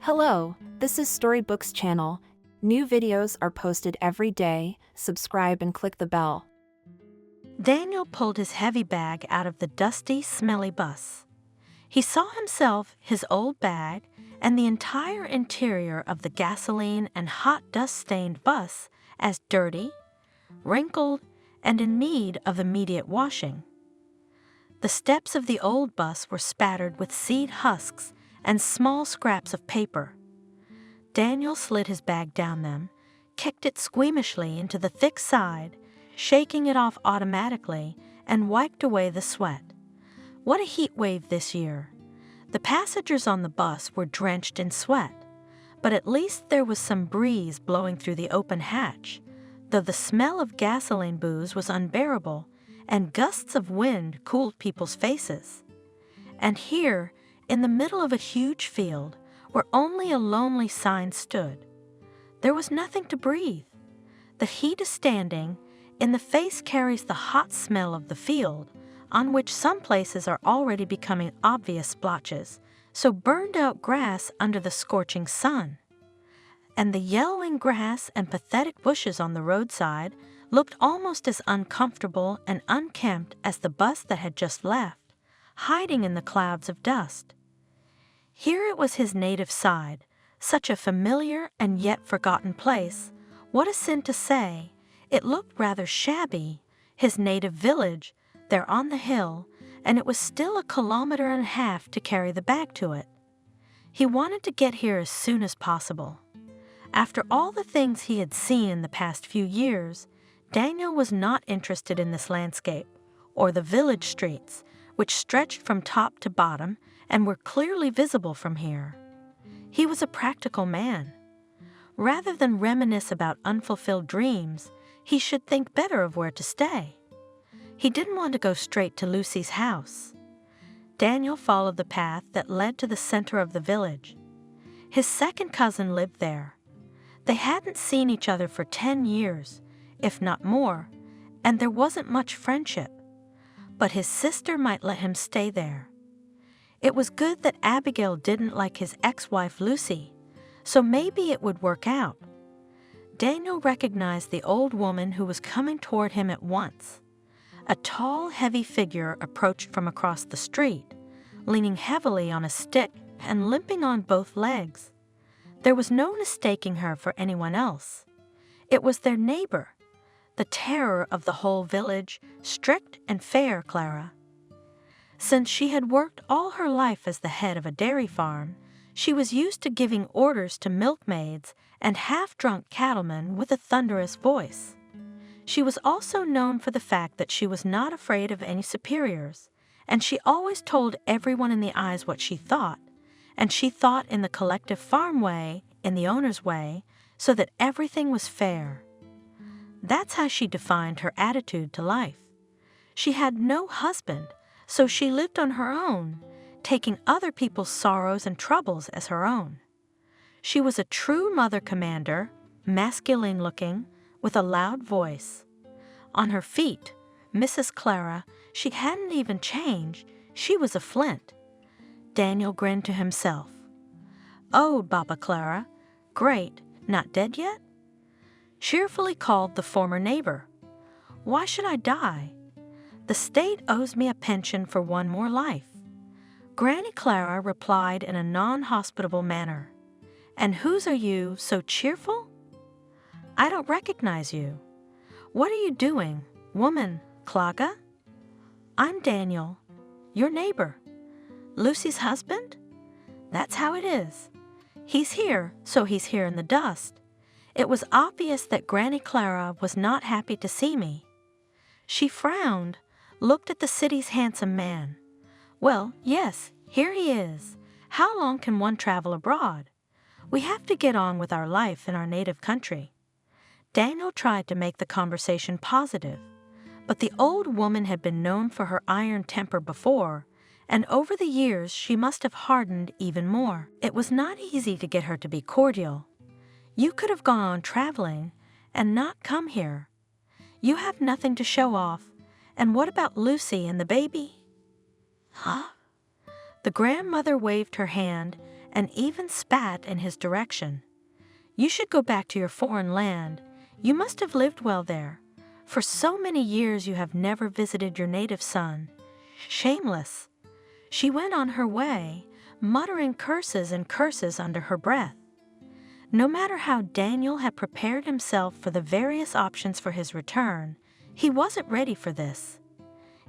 Hello, this is Storybooks channel. New videos are posted every day. Subscribe and click the bell. Daniel pulled his heavy bag out of the dusty, smelly bus. He saw himself, his old bag, and the entire interior of the gasoline and hot dust-stained bus as dirty, wrinkled, and in need of immediate washing. The steps of the old bus were spattered with seed husks and small scraps of paper. Daniel slid his bag down them, kicked it squeamishly into the thick side, shaking it off automatically, and wiped away the sweat. What a heat wave this year! The passengers on the bus were drenched in sweat, but at least there was some breeze blowing through the open hatch, though the smell of gasoline booze was unbearable, and gusts of wind cooled people's faces. And here, in the middle of a huge field, where only a lonely sign stood, there was nothing to breathe. The heat is standing, in the face carries the hot smell of the field, on which some places are already becoming obvious splotches, so burned out grass under the scorching sun. And the yellowing grass and pathetic bushes on the roadside looked almost as uncomfortable and unkempt as the bus that had just left, hiding in the clouds of dust. Here it was his native side, such a familiar and yet forgotten place. What a sin to say! It looked rather shabby, his native village, there on the hill, and it was still 1.5 kilometers to carry the bag to it. He wanted to get here as soon as possible. After all the things he had seen in the past few years, Daniel was not interested in this landscape, or the village streets, which stretched from top to bottom and were clearly visible from here. He was a practical man. Rather than reminisce about unfulfilled dreams, he should think better of where to stay. He didn't want to go straight to Lucy's house. Daniel followed the path that led to the center of the village. His second cousin lived there. They hadn't seen each other for 10 years, if not more, and there wasn't much friendship. But his sister might let him stay there. It was good that Abigail didn't like his ex-wife Lucy, so maybe it would work out. Daniel recognized the old woman who was coming toward him at once. A tall, heavy figure approached from across the street, leaning heavily on a stick and limping on both legs. There was no mistaking her for anyone else. It was their neighbor, the terror of the whole village, strict and fair Clara. Since she had worked all her life as the head of a dairy farm, she was used to giving orders to milkmaids and half-drunk cattlemen with a thunderous voice. She was also known for the fact that she was not afraid of any superiors, and she always told everyone in the eyes what she thought, and she thought in the collective farm way, in the owner's way, so that everything was fair. That's how she defined her attitude to life. She had no husband, so she lived on her own, taking other people's sorrows and troubles as her own. She was a true mother commander, masculine-looking, with a loud voice. On her feet, Mrs. Clara, she hadn't even changed, she was a flint. Daniel grinned to himself. "Oh, Baba Clara, great, not dead yet?" Cheerfully called the former neighbor. "Why should I die? The state owes me a pension for one more life." Granny Clara replied in a non-hospitable manner. "And whose are you, so cheerful? I don't recognize you. What are you doing, woman, Klaga?" "I'm Daniel, your neighbor. Lucy's husband? That's how it is. He's here, so he's here in the dust." It was obvious that Granny Clara was not happy to see me. She frowned, looked at the city's handsome man. "Well, yes, here he is. How long can one travel abroad? We have to get on with our life in our native country." Daniel tried to make the conversation positive, but the old woman had been known for her iron temper before, and over the years she must have hardened even more. It was not easy to get her to be cordial. "You could have gone on traveling and not come here. You have nothing to show off, and what about Lucy and the baby?" "Huh?" The grandmother waved her hand, and even spat in his direction. "You should go back to your foreign land. You must have lived well there. For so many years you have never visited your native son. Shameless." She went on her way, muttering curses and curses under her breath. No matter how Daniel had prepared himself for the various options for his return, he wasn't ready for this.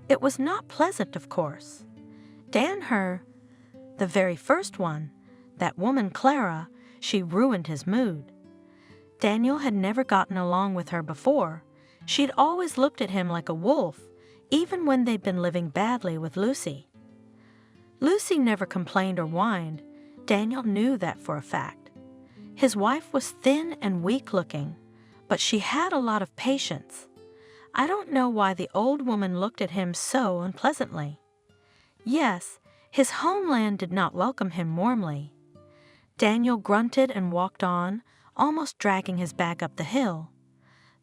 It was not pleasant, of course. The very first one, that woman Clara, she ruined his mood. Daniel had never gotten along with her before. She'd always looked at him like a wolf, even when they'd been living badly with Lucy. Lucy never complained or whined. Daniel knew that for a fact. His wife was thin and weak-looking, but she had a lot of patience. I don't know why the old woman looked at him so unpleasantly. Yes, his homeland did not welcome him warmly. Daniel grunted and walked on, almost dragging his bag up the hill.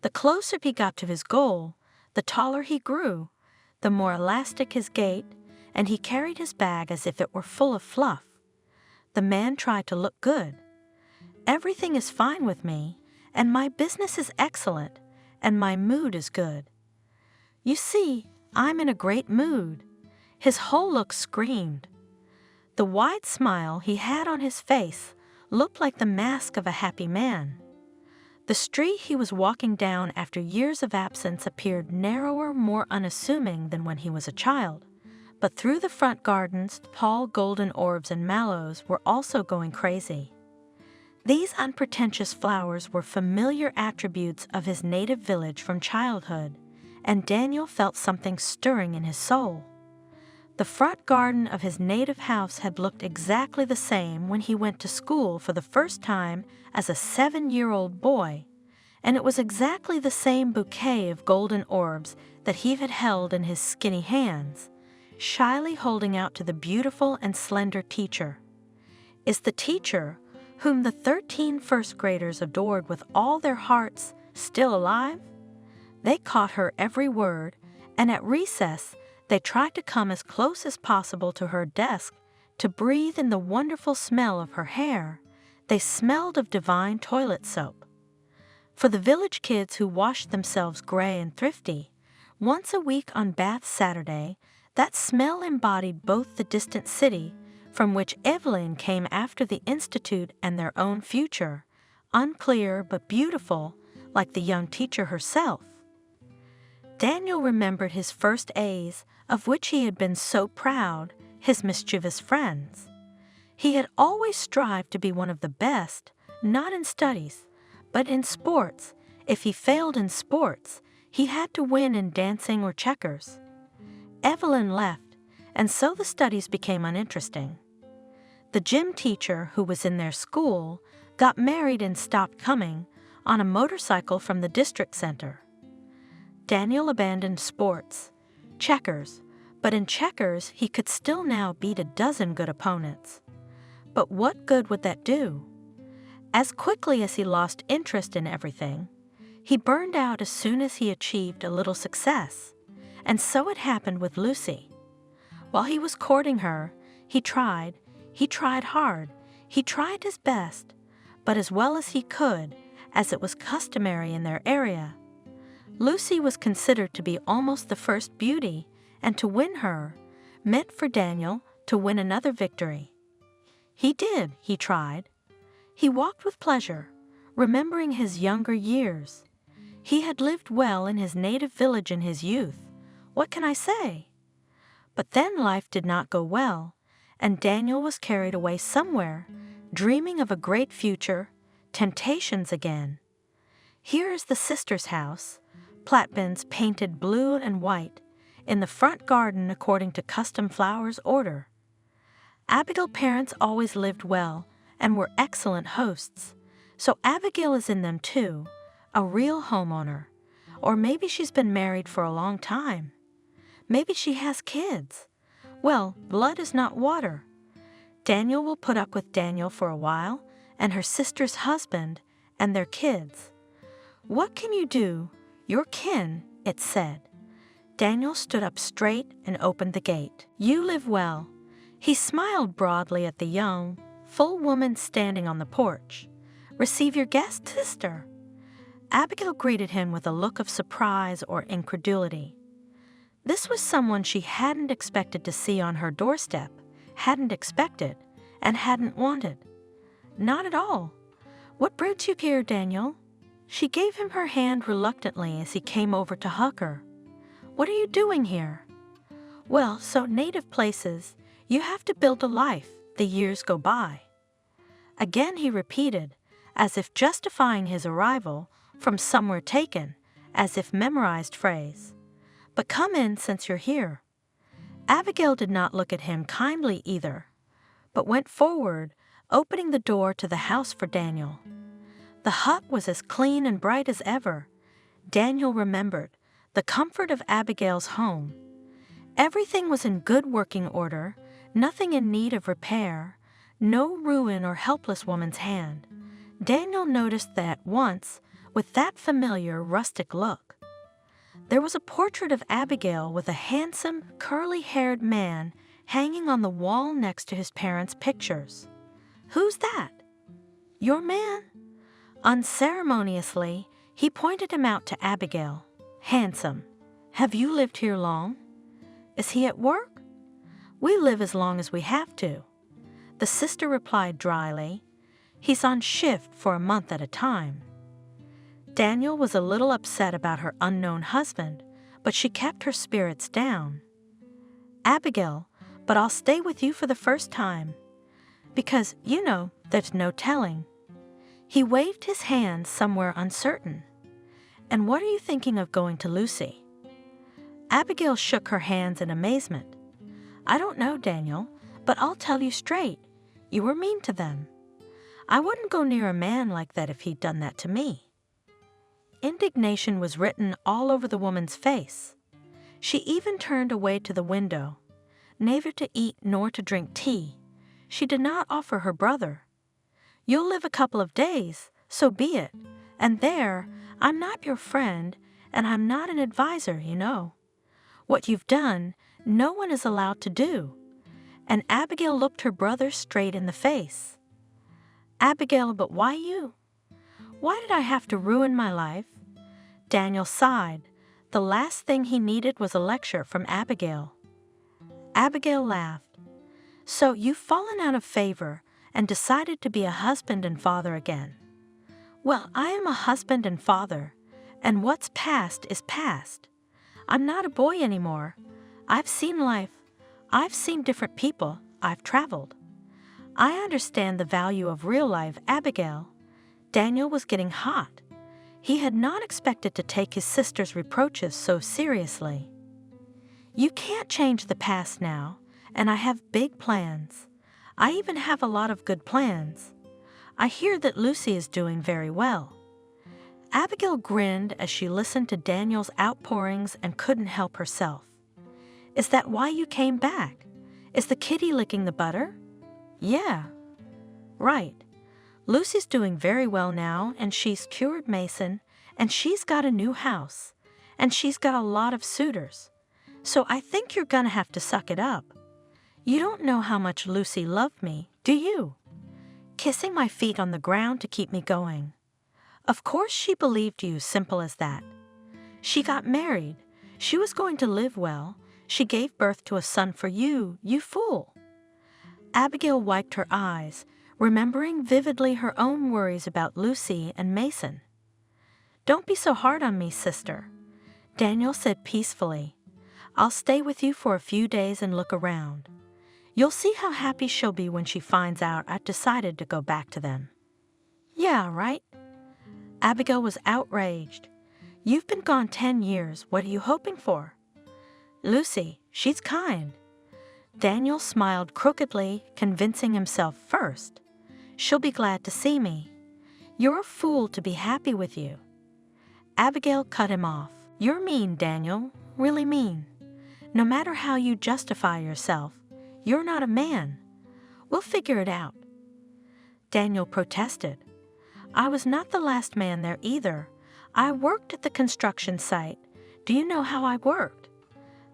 The closer he got to his goal, the taller he grew, the more elastic his gait, and he carried his bag as if it were full of fluff. The man tried to look good. "Everything is fine with me, and my business is excellent, and my mood is good. You see, I'm in a great mood." His whole look screamed. The wide smile he had on his face looked like the mask of a happy man. The street he was walking down after years of absence appeared narrower, more unassuming than when he was a child. But through the front gardens, tall golden orbs and mallows were also going crazy. These unpretentious flowers were familiar attributes of his native village from childhood, and Daniel felt something stirring in his soul. The front garden of his native house had looked exactly the same when he went to school for the first time as a 7-year-old boy, and it was exactly the same bouquet of golden orbs that he had held in his skinny hands, shyly holding out to the beautiful and slender teacher. Is the teacher, whom the 13 first graders adored with all their hearts, still alive? They caught her every word, and at recess they tried to come as close as possible to her desk to breathe in the wonderful smell of her hair. They smelled of divine toilet soap. For the village kids who washed themselves gray and thrifty, once a week on Bath Saturday, that smell embodied both the distant city, from which Evelyn came after the Institute, and their own future, unclear but beautiful, like the young teacher herself. Daniel remembered his first A's, of which he had been so proud, his mischievous friends. He had always strived to be one of the best, not in studies, but in sports. If he failed in sports, he had to win in dancing or checkers. Evelyn left, and so the studies became uninteresting. The gym teacher who was in their school got married and stopped coming on a motorcycle from the district center. Daniel abandoned sports, checkers, but in checkers he could still now beat a dozen good opponents. But what good would that do? As quickly as he lost interest in everything, he burned out as soon as he achieved a little success, and so it happened with Lucy. While he was courting her, he tried hard, he tried his best, but as well as he could, as it was customary in their area. Lucy was considered to be almost the first beauty, and to win her meant for Daniel to win another victory. He tried. He walked with pleasure, remembering his younger years. He had lived well in his native village in his youth. What can I say? But then life did not go well, and Daniel was carried away somewhere, dreaming of a great future, temptations again. Here is the sister's house, Platbins painted blue and white, in the front garden according to custom flowers order. Abigail's parents always lived well and were excellent hosts, so Abigail is in them too, a real homeowner. Or maybe she's been married for a long time. Maybe she has kids. Well, blood is not water. Daniel will put up with Daniel for a while, and her sister's husband, and their kids. What can you do? Your kin, it said. Daniel stood up straight and opened the gate. You live well. He smiled broadly at the young, full woman standing on the porch. "Receive your guest, sister." Abigail greeted him with a look of surprise or incredulity. This was someone she hadn't expected to see on her doorstep, hadn't expected, and hadn't wanted. Not at all. "What brings you here, Daniel?" She gave him her hand reluctantly as he came over to hug her. "What are you doing here?" "Well, so native places, you have to build a life, the years go by." Again he repeated, as if justifying his arrival, from somewhere taken, as if memorized phrase. "But come in since you're here." Abigail did not look at him kindly either, but went forward, opening the door to the house for Daniel. The hut was as clean and bright as ever. Daniel remembered the comfort of Abigail's home. Everything was in good working order, nothing in need of repair, no ruin or helpless woman's hand. Daniel noticed that at once, with that familiar rustic look. There was a portrait of Abigail with a handsome, curly-haired man hanging on the wall next to his parents' pictures. "Who's that?" "Your man." Unceremoniously, he pointed him out to Abigail. "Handsome. Have you lived here long?" "Is he at work?" "We live as long as we have to." The sister replied dryly, "He's on shift for a month at a time." Daniel was a little upset about her unknown husband, but she kept her spirits down. "Abigail, but I'll stay with you for the first time. Because, there's no telling." He waved his hand somewhere uncertain. "And what are you thinking of going to Lucy?" Abigail shook her hands in amazement. "I don't know, Daniel, but I'll tell you straight. You were mean to them. I wouldn't go near a man like that if he'd done that to me." Indignation was written all over the woman's face. She even turned away to the window, neither to eat nor to drink tea. She did not offer her brother. "You'll live a couple of days, so be it. And there, I'm not your friend, and I'm not an advisor, What you've done, no one is allowed to do." And Abigail looked her brother straight in the face. "Abigail, but why you? Why did I have to ruin my life?" Daniel sighed. The last thing he needed was a lecture from Abigail. Abigail laughed. "So you've fallen out of favor and decided to be a husband and father again." "Well, I am a husband and father, and what's past is past. I'm not a boy anymore. I've seen life. I've seen different people. I've traveled. I understand the value of real life, Abigail." Daniel was getting hot. He had not expected to take his sister's reproaches so seriously. "You can't change the past now, and I have big plans. I even have a lot of good plans. I hear that Lucy is doing very well." Abigail grinned as she listened to Daniel's outpourings and couldn't help herself. "Is that why you came back? Is the kitty licking the butter?" "Yeah." "Right. Lucy's doing very well now, and she's cured Mason, and she's got a new house, and she's got a lot of suitors. So I think you're gonna have to suck it up. You don't know how much Lucy loved me, do you? Kissing my feet on the ground to keep me going. Of course she believed you, simple as that. She got married. She was going to live well. She gave birth to a son for you, you fool." Abigail wiped her eyes, remembering vividly her own worries about Lucy and Mason. "Don't be so hard on me, sister," Daniel said peacefully. "I'll stay with you for a few days and look around. You'll see how happy she'll be when she finds out I've decided to go back to them." "Yeah, right?" Abigail was outraged. "You've been gone 10 years. What are you hoping for?" "Lucy, she's kind." Daniel smiled crookedly, convincing himself first. "She'll be glad to see me. You're a fool to be happy with you." Abigail cut him off. "You're mean, Daniel, really mean. No matter how you justify yourself, you're not a man. We'll figure it out." Daniel protested. "I was not the last man there either. I worked at the construction site. Do you know how I worked?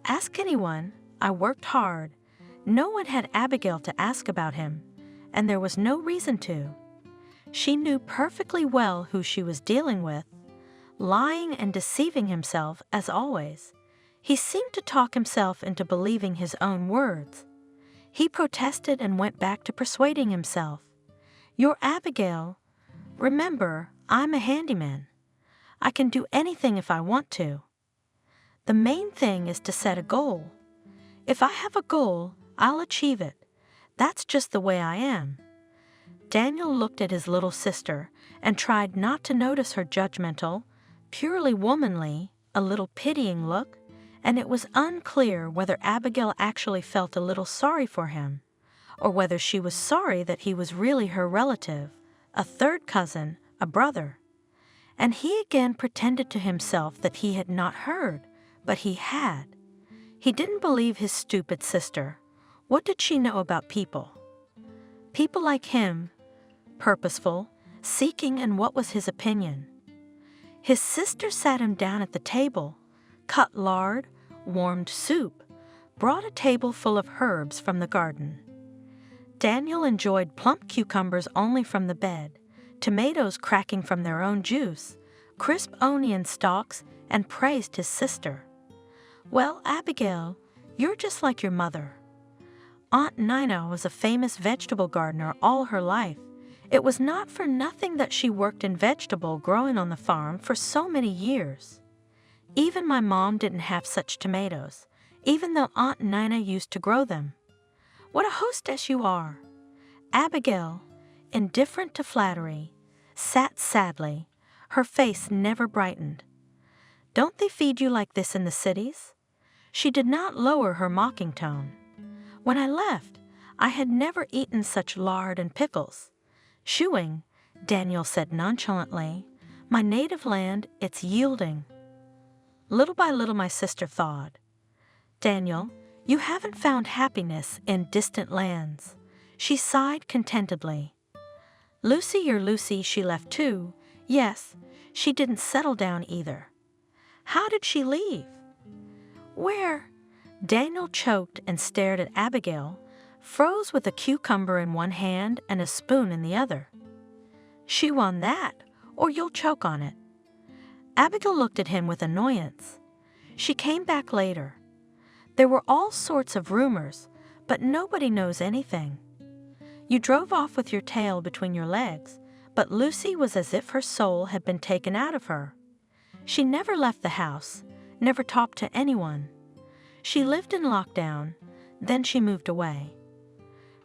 Ask anyone. I worked hard. No one had Abigail to ask about him. and there was no reason to. She knew perfectly well who she was dealing with, lying and deceiving himself as always. He seemed to talk himself into believing his own words. He protested and went back to persuading himself. "You're Abigail. Remember, I'm a handyman. I can do anything if I want to. The main thing is to set a goal. If I have a goal, I'll achieve it. That's just the way I am." Daniel looked at his little sister and tried not to notice her judgmental, purely womanly, a little pitying look, and it was unclear whether Abigail actually felt a little sorry for him, or whether she was sorry that he was really her relative, a third cousin, a brother. And he again pretended to himself that he had not heard, but he had. He didn't believe his stupid sister. What did she know about people? People like him, purposeful, seeking, and what was his opinion? His sister sat him down at the table, cut lard, warmed soup, brought a table full of herbs from the garden. Daniel enjoyed plump cucumbers only from the bed, tomatoes cracking from their own juice, crisp onion stalks, and praised his sister. "Well, Abigail, you're just like your mother." Aunt Nina was a famous vegetable gardener all her life. It was not for nothing that she worked in vegetable growing on the farm for so many years. Even my mom didn't have such tomatoes, even though Aunt Nina used to grow them. "What a hostess you are!" Abigail, indifferent to flattery, sat sadly. Her face never brightened. "Don't they feed you like this in the cities?" She did not lower her mocking tone. "When I left, I had never eaten such lard and pickles. Shoeing," Daniel said nonchalantly, "my native land, it's yielding." Little by little my sister thawed. "Daniel, you haven't found happiness in distant lands." She sighed contentedly. "Lucy, your Lucy, she left too. Yes, she didn't settle down either." "How did she leave?" "Where?" Daniel choked and stared at Abigail, froze with a cucumber in one hand and a spoon in the other. "Chew on that, or you'll choke on it." Abigail looked at him with annoyance. She came back later. "There were all sorts of rumors, but nobody knows anything. You drove off with your tail between your legs, but Lucy was as if her soul had been taken out of her. She never left the house, never talked to anyone. She lived in lockdown, then she moved away.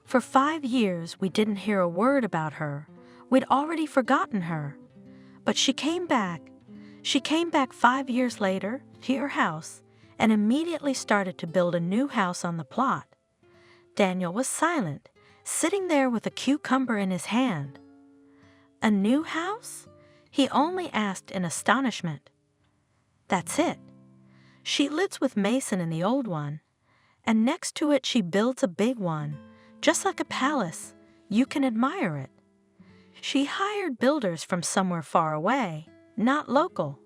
For 5 years we didn't hear a word about her. We'd already forgotten her. But she came back. She came back 5 years later to your house and immediately started to build a new house on the plot." Daniel was silent, sitting there with a cucumber in his hand. "A new house?" he only asked in astonishment. "That's it. She lives with Mason in the old one, and next to it she builds a big one, just like a palace. You can admire it. She hired builders from somewhere far away, not local.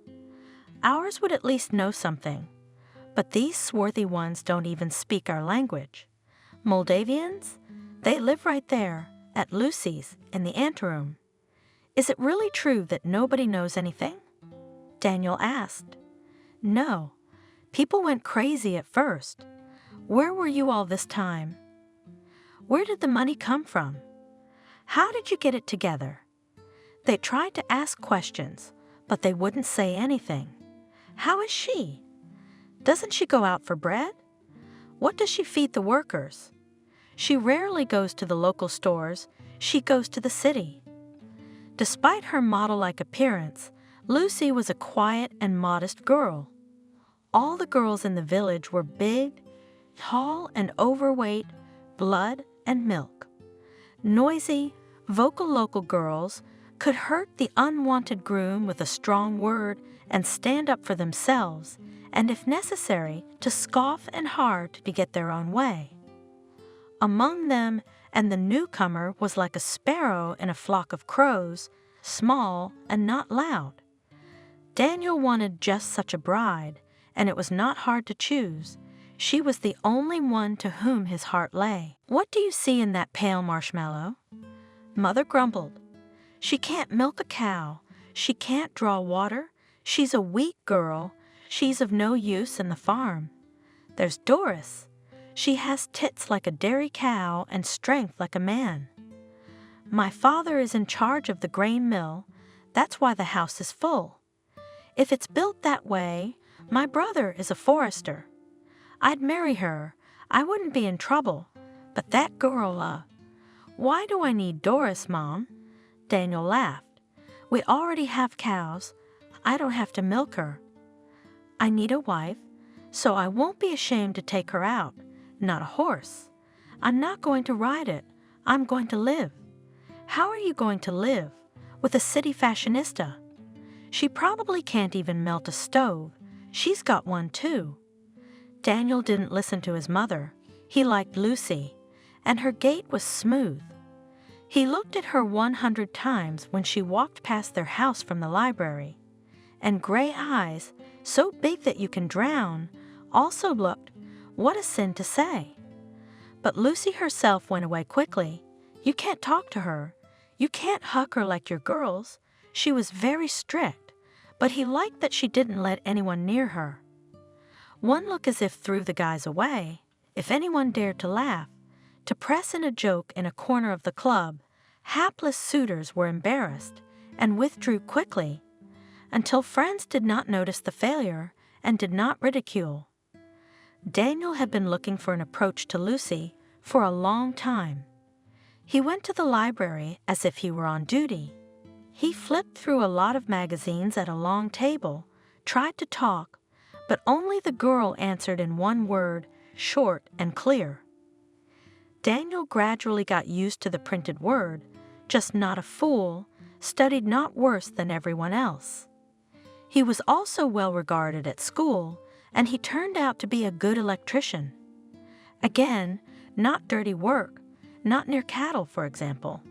Ours would at least know something, but these swarthy ones don't even speak our language. Moldavians? They live right there, at Lucy's, in the anteroom. Is it really true that nobody knows anything?" Daniel asked. "No. People went crazy at first. Where were you all this time? Where did the money come from? How did you get it together?" They tried to ask questions, but they wouldn't say anything. "How is she? Doesn't she go out for bread? What does she feed the workers? She rarely goes to the local stores. She goes to the city." Despite her model-like appearance, Lucy was a quiet and modest girl. All the girls in the village were big, tall, and overweight, blood and milk. Noisy, vocal local girls could hurt the unwanted groom with a strong word and stand up for themselves, and if necessary, to scoff and hard to get their own way. Among them and the newcomer was like a sparrow in a flock of crows, small and not loud. Daniel wanted just such a bride, and it was not hard to choose. She was the only one to whom his heart lay. "What do you see in that pale marshmallow?" Mother grumbled. "She can't milk a cow. She can't draw water. She's a weak girl. She's of no use in the farm. There's Doris. She has tits like a dairy cow and strength like a man. My father is in charge of the grain mill. That's why the house is full. If it's built that way, my brother is a forester. I'd marry her. I wouldn't be in trouble. But that girl, why do I need Doris, Mom?" Daniel laughed. "We already have cows. I don't have to milk her. I need a wife, so I won't be ashamed to take her out. Not a horse. I'm not going to ride it. I'm going to live." "How are you going to live? With a city fashionista? She probably can't even melt a stove. She's got one too." Daniel didn't listen to his mother. He liked Lucy, and her gait was smooth. He looked at her 100 times when she walked past their house from the library, and gray eyes, so big that you can drown, also looked, what a sin to say. But Lucy herself went away quickly. You can't talk to her. You can't hug her like your girls. She was very strict, but he liked that she didn't let anyone near her. One look as if threw the guys away. If anyone dared to laugh, to press in a joke in a corner of the club, hapless suitors were embarrassed and withdrew quickly, until friends did not notice the failure and did not ridicule. Daniel had been looking for an approach to Lucy for a long time. He went to the library as if he were on duty. He flipped through a lot of magazines at a long table, tried to talk, but only the girl answered in one word, short and clear. Daniel gradually got used to the printed word, just not a fool, studied not worse than everyone else. He was also well regarded at school, and he turned out to be a good electrician. Again, not dirty work, not near cattle, for example.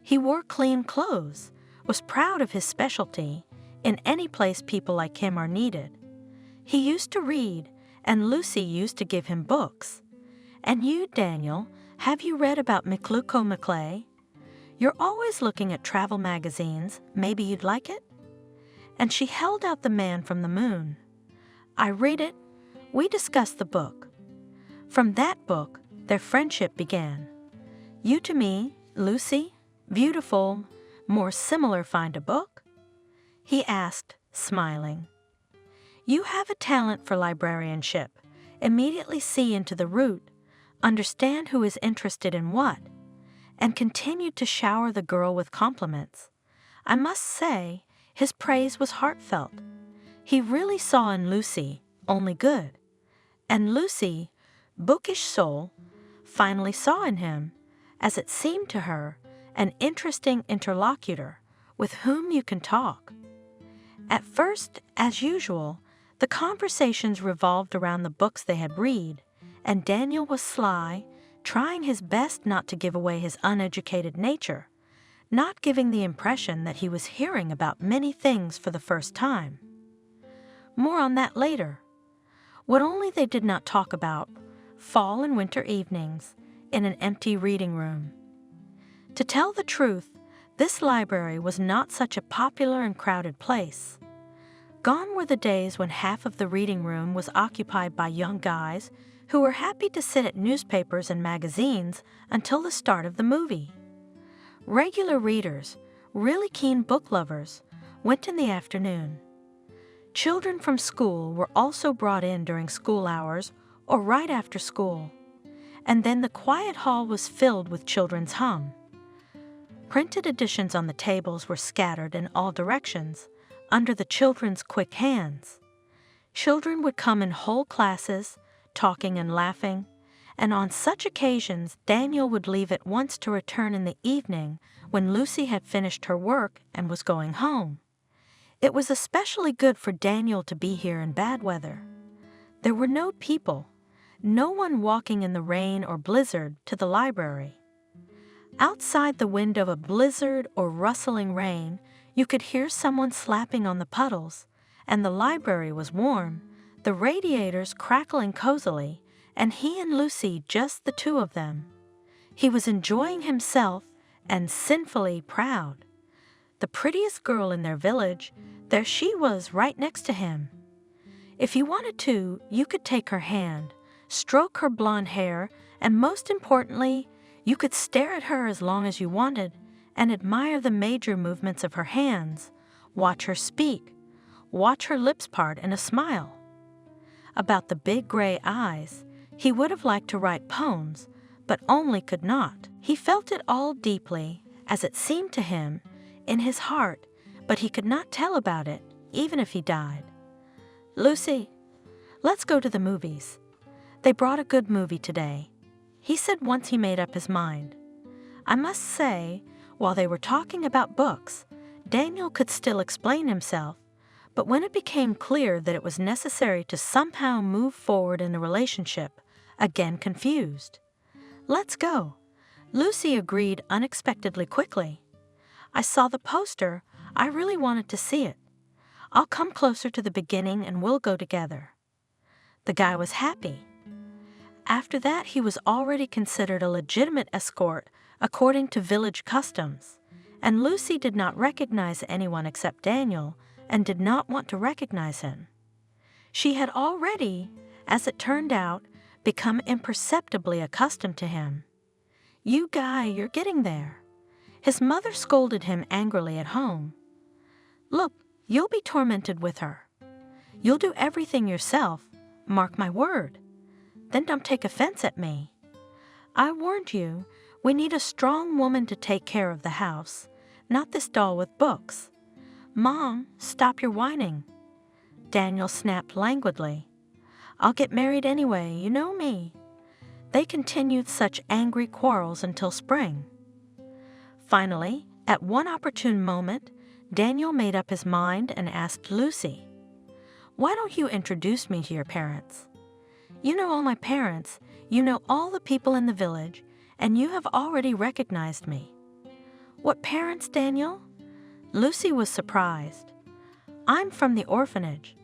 He wore clean clothes, was proud of his specialty, in any place people like him are needed. He used to read, and Lucy used to give him books. "And you, Daniel, have you read about Macluco Maclay? You're always looking at travel magazines. Maybe you'd like it?" And she held out The Man from the Moon. "I read it. We discussed the book. From that book, their friendship began. You to me, Lucy, beautiful, more similar find a book?" He asked, smiling. "You have a talent for librarianship. Immediately see into the root, understand who is interested in what," and continued to shower the girl with compliments. I must say, his praise was heartfelt. He really saw in Lucy only good. And Lucy, bookish soul, finally saw in him, as it seemed to her, an interesting interlocutor with whom you can talk. At first, as usual, the conversations revolved around the books they had read, and Daniel was sly, trying his best not to give away his uneducated nature, not giving the impression that he was hearing about many things for the first time. More on that later. What only they did not talk about, fall and winter evenings, in an empty reading room. To tell the truth, this library was not such a popular and crowded place. Gone were the days when half of the reading room was occupied by young guys who were happy to sit at newspapers and magazines until the start of the movie. Regular readers, really keen book lovers, went in the afternoon. Children from school were also brought in during school hours or right after school, and then the quiet hall was filled with children's hum. Printed editions on the tables were scattered in all directions, under the children's quick hands. Children would come in whole classes, talking and laughing, and on such occasions Daniel would leave at once to return in the evening when Lucy had finished her work and was going home. It was especially good for Daniel to be here in bad weather. There were no people, no one walking in the rain or blizzard to the library. Outside the window of a blizzard or rustling rain, you could hear someone slapping on the puddles, and the library was warm, the radiators crackling cozily, and he and Lucy just the two of them. He was enjoying himself and sinfully proud. The prettiest girl in their village, there she was right next to him. If you wanted to, you could take her hand, stroke her blonde hair, and most importantly, you could stare at her as long as you wanted and admire the major movements of her hands, watch her speak, watch her lips part in a smile. About the big gray eyes, he would have liked to write poems, but only could not. He felt it all deeply, as it seemed to him, in his heart, but he could not tell about it, even if he died. "Lucy, let's go to the movies. They brought a good movie today," he said once he made up his mind. I must say, while they were talking about books, Daniel could still explain himself, but when it became clear that it was necessary to somehow move forward in the relationship, again confused. "Let's go," Lucy agreed unexpectedly quickly. "I saw the poster. I really wanted to see it. I'll come closer to the beginning and we'll go together." The guy was happy. After that, he was already considered a legitimate escort according to village customs, and Lucy did not recognize anyone except Daniel and did not want to recognize him. She had already, as it turned out, become imperceptibly accustomed to him. "You guy, you're getting there." His mother scolded him angrily at home. "Look, you'll be tormented with her. You'll do everything yourself, mark my word. Then don't take offense at me. I warned you, we need a strong woman to take care of the house, not this doll with books. Mom, stop your whining." Daniel snapped languidly. "I'll get married anyway, you know me." They continued such angry quarrels until spring. Finally, at one opportune moment, Daniel made up his mind and asked Lucy, "Why don't you introduce me to your parents? You know all my parents, you know all the people in the village, and you have already recognized me." "What parents, Daniel?" Lucy was surprised. "I'm from the orphanage.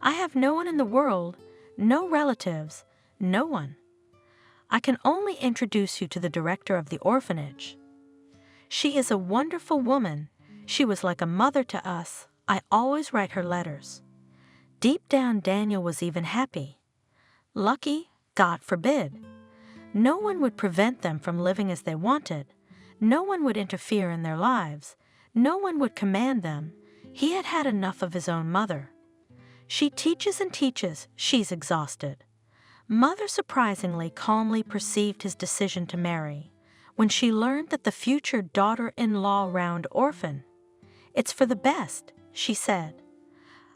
I have no one in the world, no relatives, no one. I can only introduce you to the director of the orphanage. She is a wonderful woman. She was like a mother to us. I always write her letters." Deep down, Daniel was even happy. Lucky, God forbid. No one would prevent them from living as they wanted. No one would interfere in their lives. No one would command them. He had had enough of his own mother. She teaches and teaches, she's exhausted. Mother surprisingly calmly perceived his decision to marry when she learned that the future daughter-in-law round orphan. "It's for the best," she said.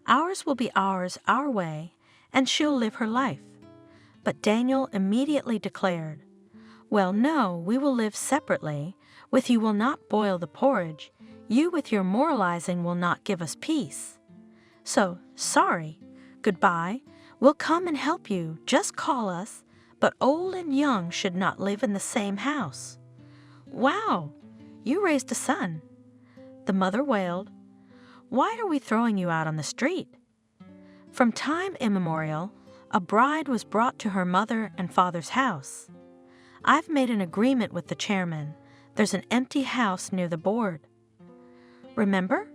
"Ours will be ours our way, and she'll live her life." But Daniel immediately declared, "Well, no, we will live separately. With you will not boil the porridge. You with your moralizing will not give us peace. So, sorry. Goodbye. We'll come and help you. Just call us. But old and young should not live in the same house." "Wow, you raised a son." The mother wailed. "Why are we throwing you out on the street?" From time immemorial, a bride was brought to her mother and father's house. "I've made an agreement with the chairman. There's an empty house near the board. Remember?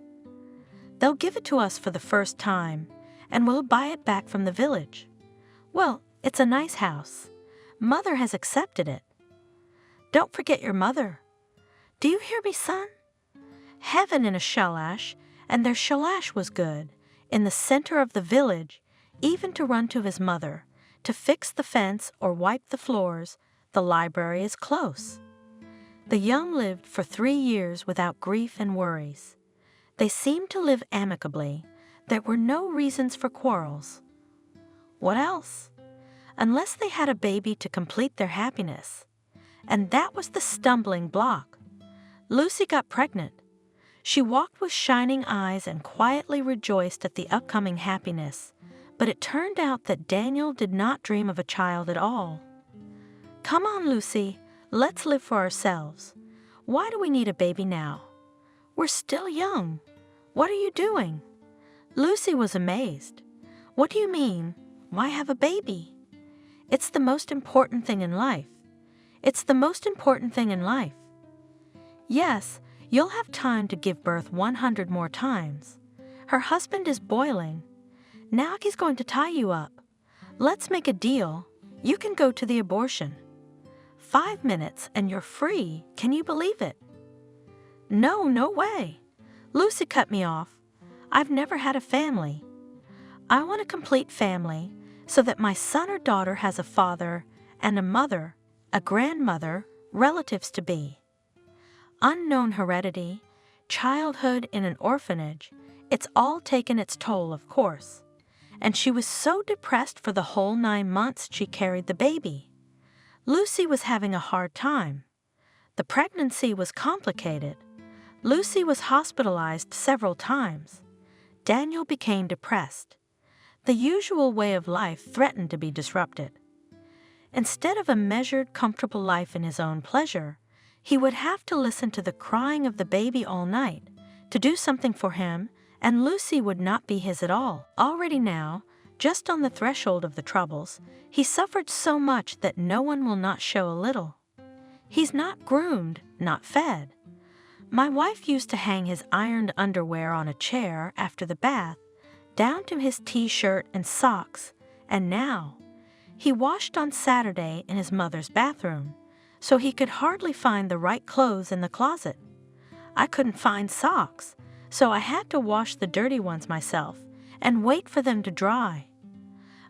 They'll give it to us for the first time, and we'll buy it back from the village. Well, it's a nice house. Mother has accepted it. Don't forget your mother. Do you hear me, son?" Heaven in a shalash, and their shalash was good, in the center of the village, even to run to his mother, to fix the fence or wipe the floors. The library is close. The young lived for 3 years without grief and worries. They seemed to live amicably. There were no reasons for quarrels. What else? Unless they had a baby to complete their happiness. And that was the stumbling block. Lucy got pregnant. She walked with shining eyes and quietly rejoiced at the upcoming happiness, but it turned out that Daniel did not dream of a child at all. "Come on, Lucy, let's live for ourselves. Why do we need a baby now? We're still young. What are you doing?" Lucy was amazed. "What do you mean? Why have a baby? It's the most important thing in life. It's the most important thing in life. Yes, you'll have time to give birth 100 more times. Her husband is boiling. Now he's going to tie you up. Let's make a deal. You can go to the abortion. 5 minutes and you're free. Can you believe it? No, no way. Lucy cut me off. I've never had a family. I want a complete family so that my son or daughter has a father and a mother, a grandmother, relatives to be. Unknown heredity, childhood in an orphanage, it's all taken its toll, of course. And she was so depressed for the whole 9 months she carried the baby. Lucy was having a hard time. The pregnancy was complicated. Lucy was hospitalized several times. Daniel became depressed. The usual way of life threatened to be disrupted. Instead of a measured, comfortable life in his own pleasure, he would have to listen to the crying of the baby all night, to do something for him, and Lucy would not be his at all. Already now, just on the threshold of the troubles, he suffered so much that no one will not show a little. He's not groomed, not fed. My wife used to hang his ironed underwear on a chair after the bath, down to his t-shirt and socks, and now he washed on Saturday in his mother's bathroom, so he could hardly find the right clothes in the closet. I couldn't find socks, so I had to wash the dirty ones myself and wait for them to dry.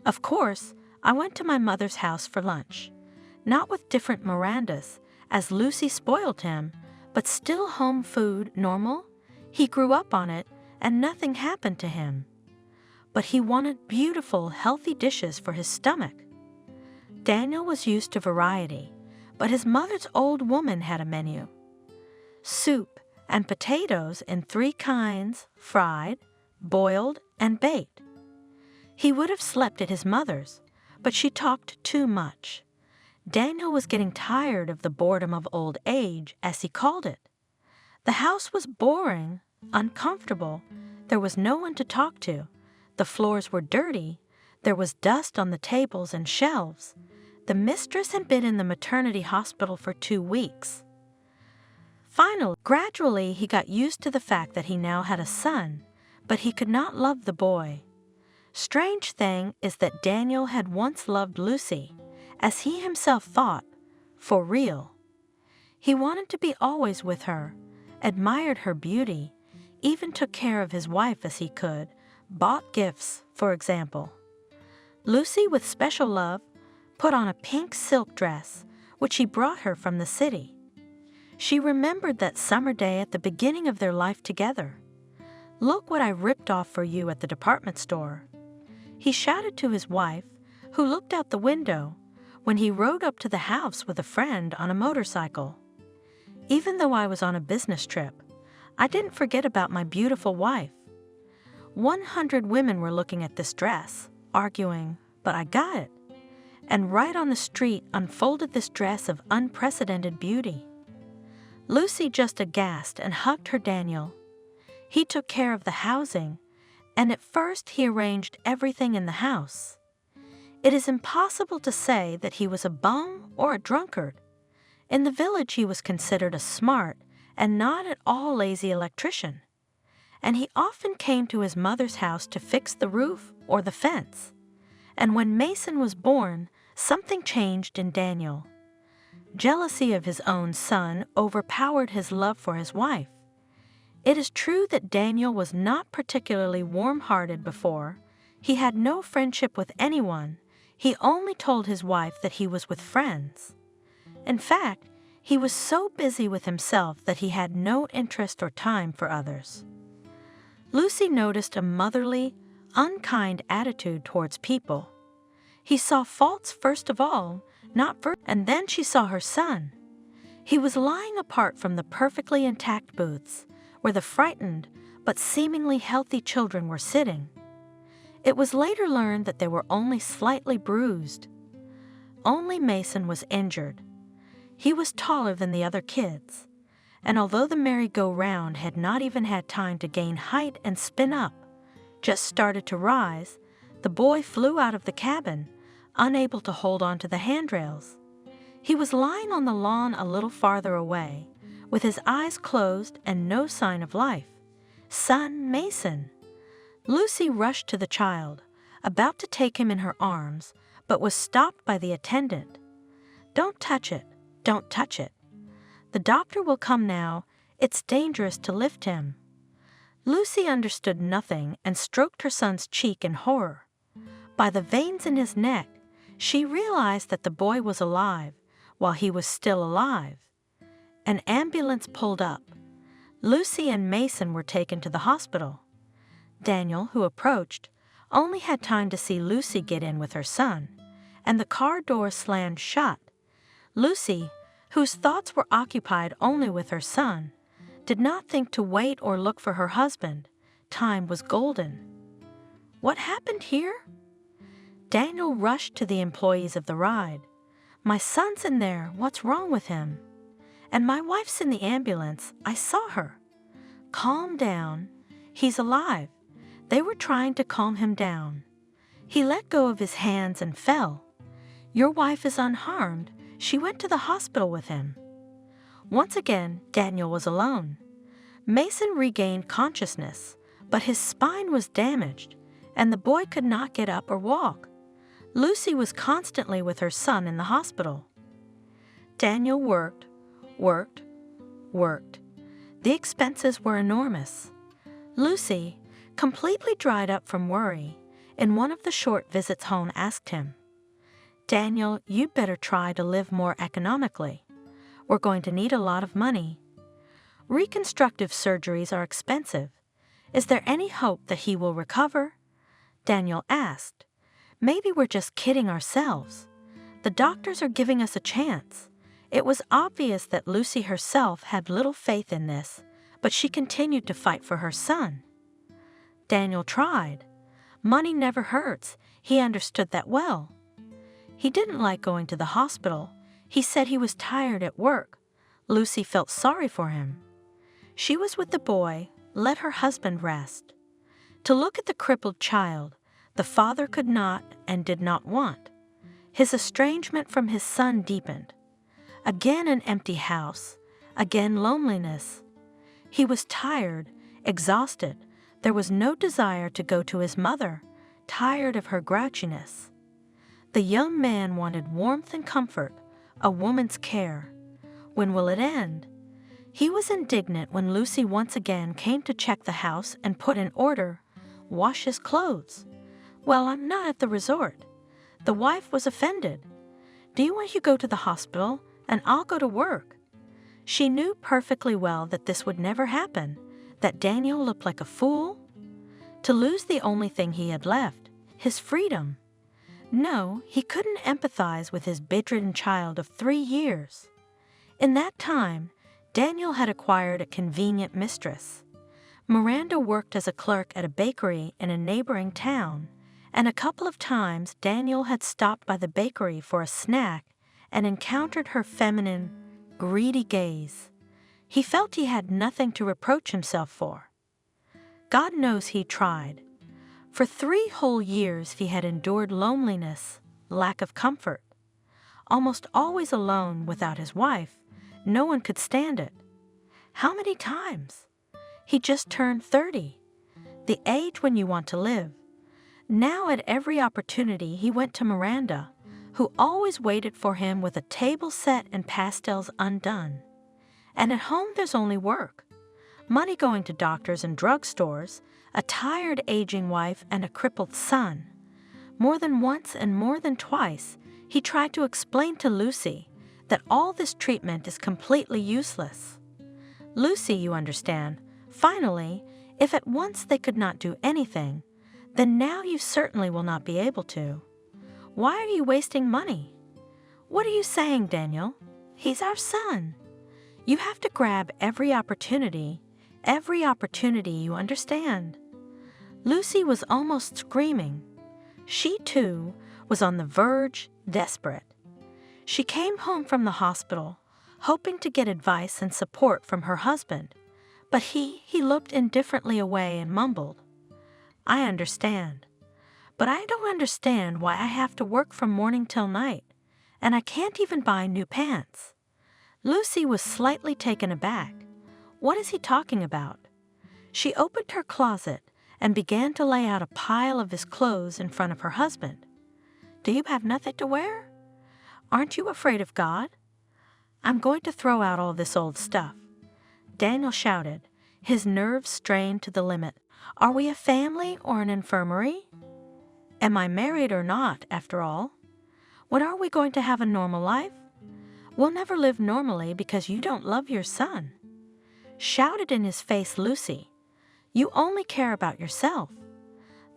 Of course, I went to my mother's house for lunch, not with different Mirandas, as Lucy spoiled him, but still home food, normal. He grew up on it, and nothing happened to him. But he wanted beautiful, healthy dishes for his stomach. Daniel was used to variety, but his mother's old woman had a menu. Soup and potatoes in 3 kinds, fried, boiled, and baked. He would have slept at his mother's, but she talked too much. Daniel was getting tired of the boredom of old age, as he called it. The house was boring, uncomfortable. There was no one to talk to. The floors were dirty. There was dust on the tables and shelves. The mistress had been in the maternity hospital for 2 weeks. Finally, gradually, he got used to the fact that he now had a son, but he could not love the boy. Strange thing is that Daniel had once loved Lucy, as he himself thought, for real. He wanted to be always with her, admired her beauty, even took care of his wife as he could, bought gifts, for example. Lucy, with special love, put on a pink silk dress, which he brought her from the city. She remembered that summer day at the beginning of their life together. "Look what I ripped off for you at the department store." He shouted to his wife, who looked out the window, when he rode up to the house with a friend on a motorcycle. Even though I was on a business trip, I didn't forget about my beautiful wife. 100 women were looking at this dress, arguing, but I got it. And right on the street unfolded this dress of unprecedented beauty. Lucy just aghast and hugged her Daniel. He took care of the housing, and at first he arranged everything in the house. It is impossible to say that he was a bum or a drunkard. In the village he was considered a smart and not at all lazy electrician, and he often came to his mother's house to fix the roof or the fence. And when Mason was born, something changed in Daniel. Jealousy of his own son overpowered his love for his wife. It is true that Daniel was not particularly warm-hearted before. He had no friendship with anyone. He only told his wife that he was with friends. In fact, he was so busy with himself that he had no interest or time for others. Lucy noticed a motherly, unkind attitude towards people. He saw faults first of all, and then she saw her son. He was lying apart from the perfectly intact booths, where the frightened but seemingly healthy children were sitting. It was later learned that they were only slightly bruised. Only Mason was injured. He was taller than the other kids, and although the merry-go-round had not even had time to gain height and spin up, just started to rise, The boy flew out of the cabin, unable to hold on to the handrails. He was lying on the lawn a little farther away, with his eyes closed and no sign of life. "Son Mason!" Lucy rushed to the child, about to take him in her arms, but was stopped by the attendant. "Don't touch it. Don't touch it. The doctor will come now. It's dangerous to lift him." Lucy understood nothing and stroked her son's cheek in horror. By the veins in his neck, she realized that the boy was alive while he was still alive. An ambulance pulled up. Lucy and Mason were taken to the hospital. Daniel, who approached, only had time to see Lucy get in with her son, and the car door slammed shut. Lucy, whose thoughts were occupied only with her son, did not think to wait or look for her husband. Time was golden. "What happened here?" Daniel rushed to the employees of the ride. "My son's in there. What's wrong with him?" "And my wife's in the ambulance. I saw her." "Calm down. He's alive." They were trying to calm him down. He let go of his hands and fell. "Your wife is unharmed. She went to the hospital with him." Once again, Daniel was alone. Mason regained consciousness, but his spine was damaged, and the boy could not get up or walk. Lucy was constantly with her son in the hospital. Daniel worked. The expenses were enormous. Lucy, completely dried up from worry, in one of the short visits home asked him, "Daniel, you'd better try to live more economically. We're going to need a lot of money. Reconstructive surgeries are expensive. Is there any hope that he will recover?" Daniel asked. "Maybe we're just kidding ourselves. The doctors are giving us a chance." It was obvious that Lucy herself had little faith in this, but she continued to fight for her son. Daniel tried. Money never hurts. He understood that well. He didn't like going to the hospital. He said he was tired at work. Lucy felt sorry for him. She was with the boy, let her husband rest. To look at the crippled child, the father could not and did not want. His estrangement from his son deepened. Again an empty house, again loneliness. He was tired, exhausted. There was no desire to go to his mother, tired of her grouchiness. The young man wanted warmth and comfort, a woman's care. When will it end? He was indignant when Lucy once again came to check the house and put in order, wash his clothes. "Well, I'm not at the resort." The wife was offended. "Do you want to go to the hospital, and I'll go to work?" She knew perfectly well that this would never happen, that Daniel looked like a fool. To lose the only thing he had left, his freedom. No, he couldn't empathize with his bedridden child of 3 years. In that time, Daniel had acquired a convenient mistress. Miranda worked as a clerk at a bakery in a neighboring town, and a couple of times Daniel had stopped by the bakery for a snack and encountered her feminine, greedy gaze. He felt he had nothing to reproach himself for. God knows he tried. For 3 whole years he had endured loneliness, lack of comfort. Almost always alone without his wife, no one could stand it. How many times? He just turned 30, the age when you want to live. Now at every opportunity he went to Miranda, who always waited for him with a table set and pastels undone. And at home there's only work. Money going to doctors and drugstores, a tired aging wife and a crippled son. More than once and more than twice, he tried to explain to Lucy that all this treatment is completely useless. Lucy, you understand, finally, if at once they could not do anything, then now you certainly will not be able to. Why are you wasting money? What are you saying, Daniel? He's our son. You have to grab every opportunity, you understand. Lucy was almost screaming. She, too, was on the verge, desperate. She came home from the hospital, hoping to get advice and support from her husband, but he looked indifferently away and mumbled, "I understand." But I don't understand why I have to work from morning till night, and I can't even buy new pants." Lucy was slightly taken aback. What is he talking about? She opened her closet and began to lay out a pile of his clothes in front of her husband. "Do you have nothing to wear? Aren't you afraid of God?" "I'm going to throw out all this old stuff," Daniel shouted, his nerves strained to the limit. "Are we a family or an infirmary? Am I married or not, after all? When are we going to have a normal life? We'll never live normally because you don't love your son." Shouted in his face Lucy, "You only care about yourself."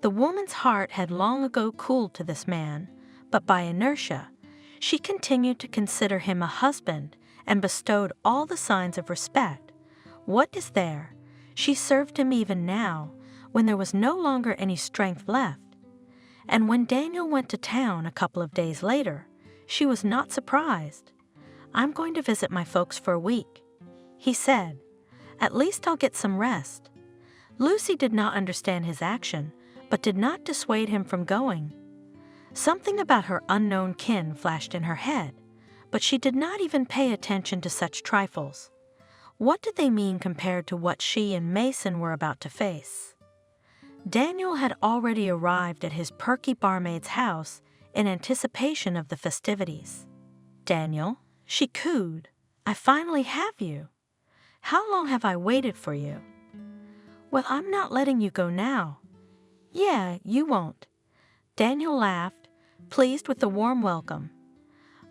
The woman's heart had long ago cooled to this man, but by inertia, she continued to consider him a husband and bestowed all the signs of respect. What is there? She served him even now, when there was no longer any strength left. And when Daniel went to town a couple of days later, she was not surprised. "I'm going to visit my folks for a week," he said. "At least I'll get some rest." Lucy did not understand his action, but did not dissuade him from going. Something about her unknown kin flashed in her head, but she did not even pay attention to such trifles. What did they mean compared to what she and Mason were about to face? Daniel had already arrived at his perky barmaid's house in anticipation of the festivities. "Daniel," she cooed, "I finally have you. How long have I waited for you?" "Well, I'm not letting you go now." "Yeah, you won't." Daniel laughed, pleased with the warm welcome.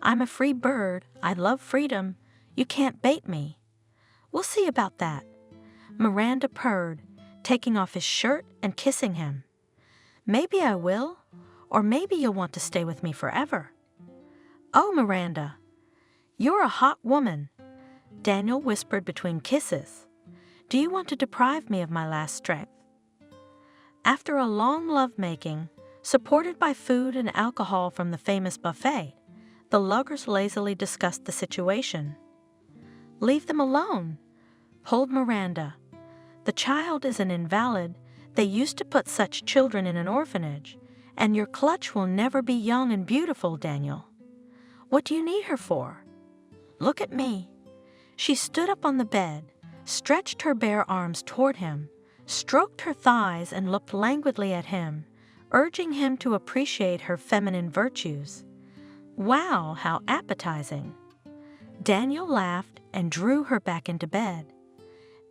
"I'm a free bird. I love freedom. You can't bait me." "We'll see about that." Miranda purred, taking off his shirt and kissing him. "Maybe I will, or maybe you'll want to stay with me forever." "Oh, Miranda, you're a hot woman," Daniel whispered between kisses. "Do you want to deprive me of my last strength?" After a long lovemaking, supported by food and alcohol from the famous buffet, the lovers lazily discussed the situation. "Leave them alone," pulled Miranda. "The child is an invalid. They used to put such children in an orphanage, and your clutch will never be young and beautiful, Daniel. What do you need her for? Look at me." She stood up on the bed, stretched her bare arms toward him, stroked her thighs and looked languidly at him, urging him to appreciate her feminine virtues. Wow, how appetizing. Daniel laughed and drew her back into bed.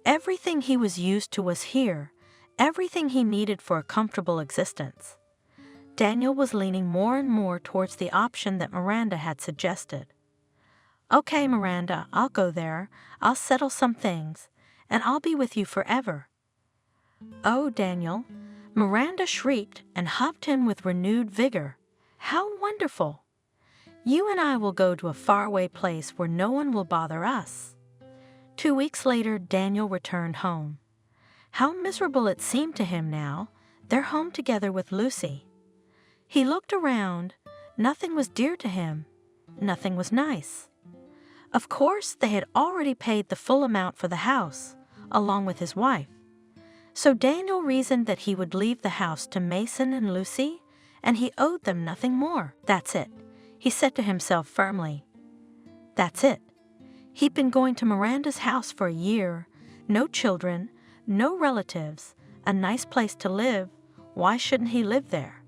Everything he was used to was here, everything he needed for a comfortable existence. Daniel was leaning more and more towards the option that Miranda had suggested. "Okay, Miranda, I'll go there. I'll settle some things, and I'll be with you forever." "Oh, Daniel," Miranda shrieked and hugged him with renewed vigor. "How wonderful! You and I will go to a faraway place where no one will bother us." 2 weeks later, Daniel returned home. How miserable it seemed to him now, their home together with Lucy. He looked around. Nothing was dear to him. Nothing was nice. Of course, they had already paid the full amount for the house, along with his wife. So Daniel reasoned that he would leave the house to Mason and Lucy, and he owed them nothing more. That's it, he said to himself firmly. That's it. He'd been going to Miranda's house for a year, no children, no relatives, a nice place to live. Why shouldn't he live there?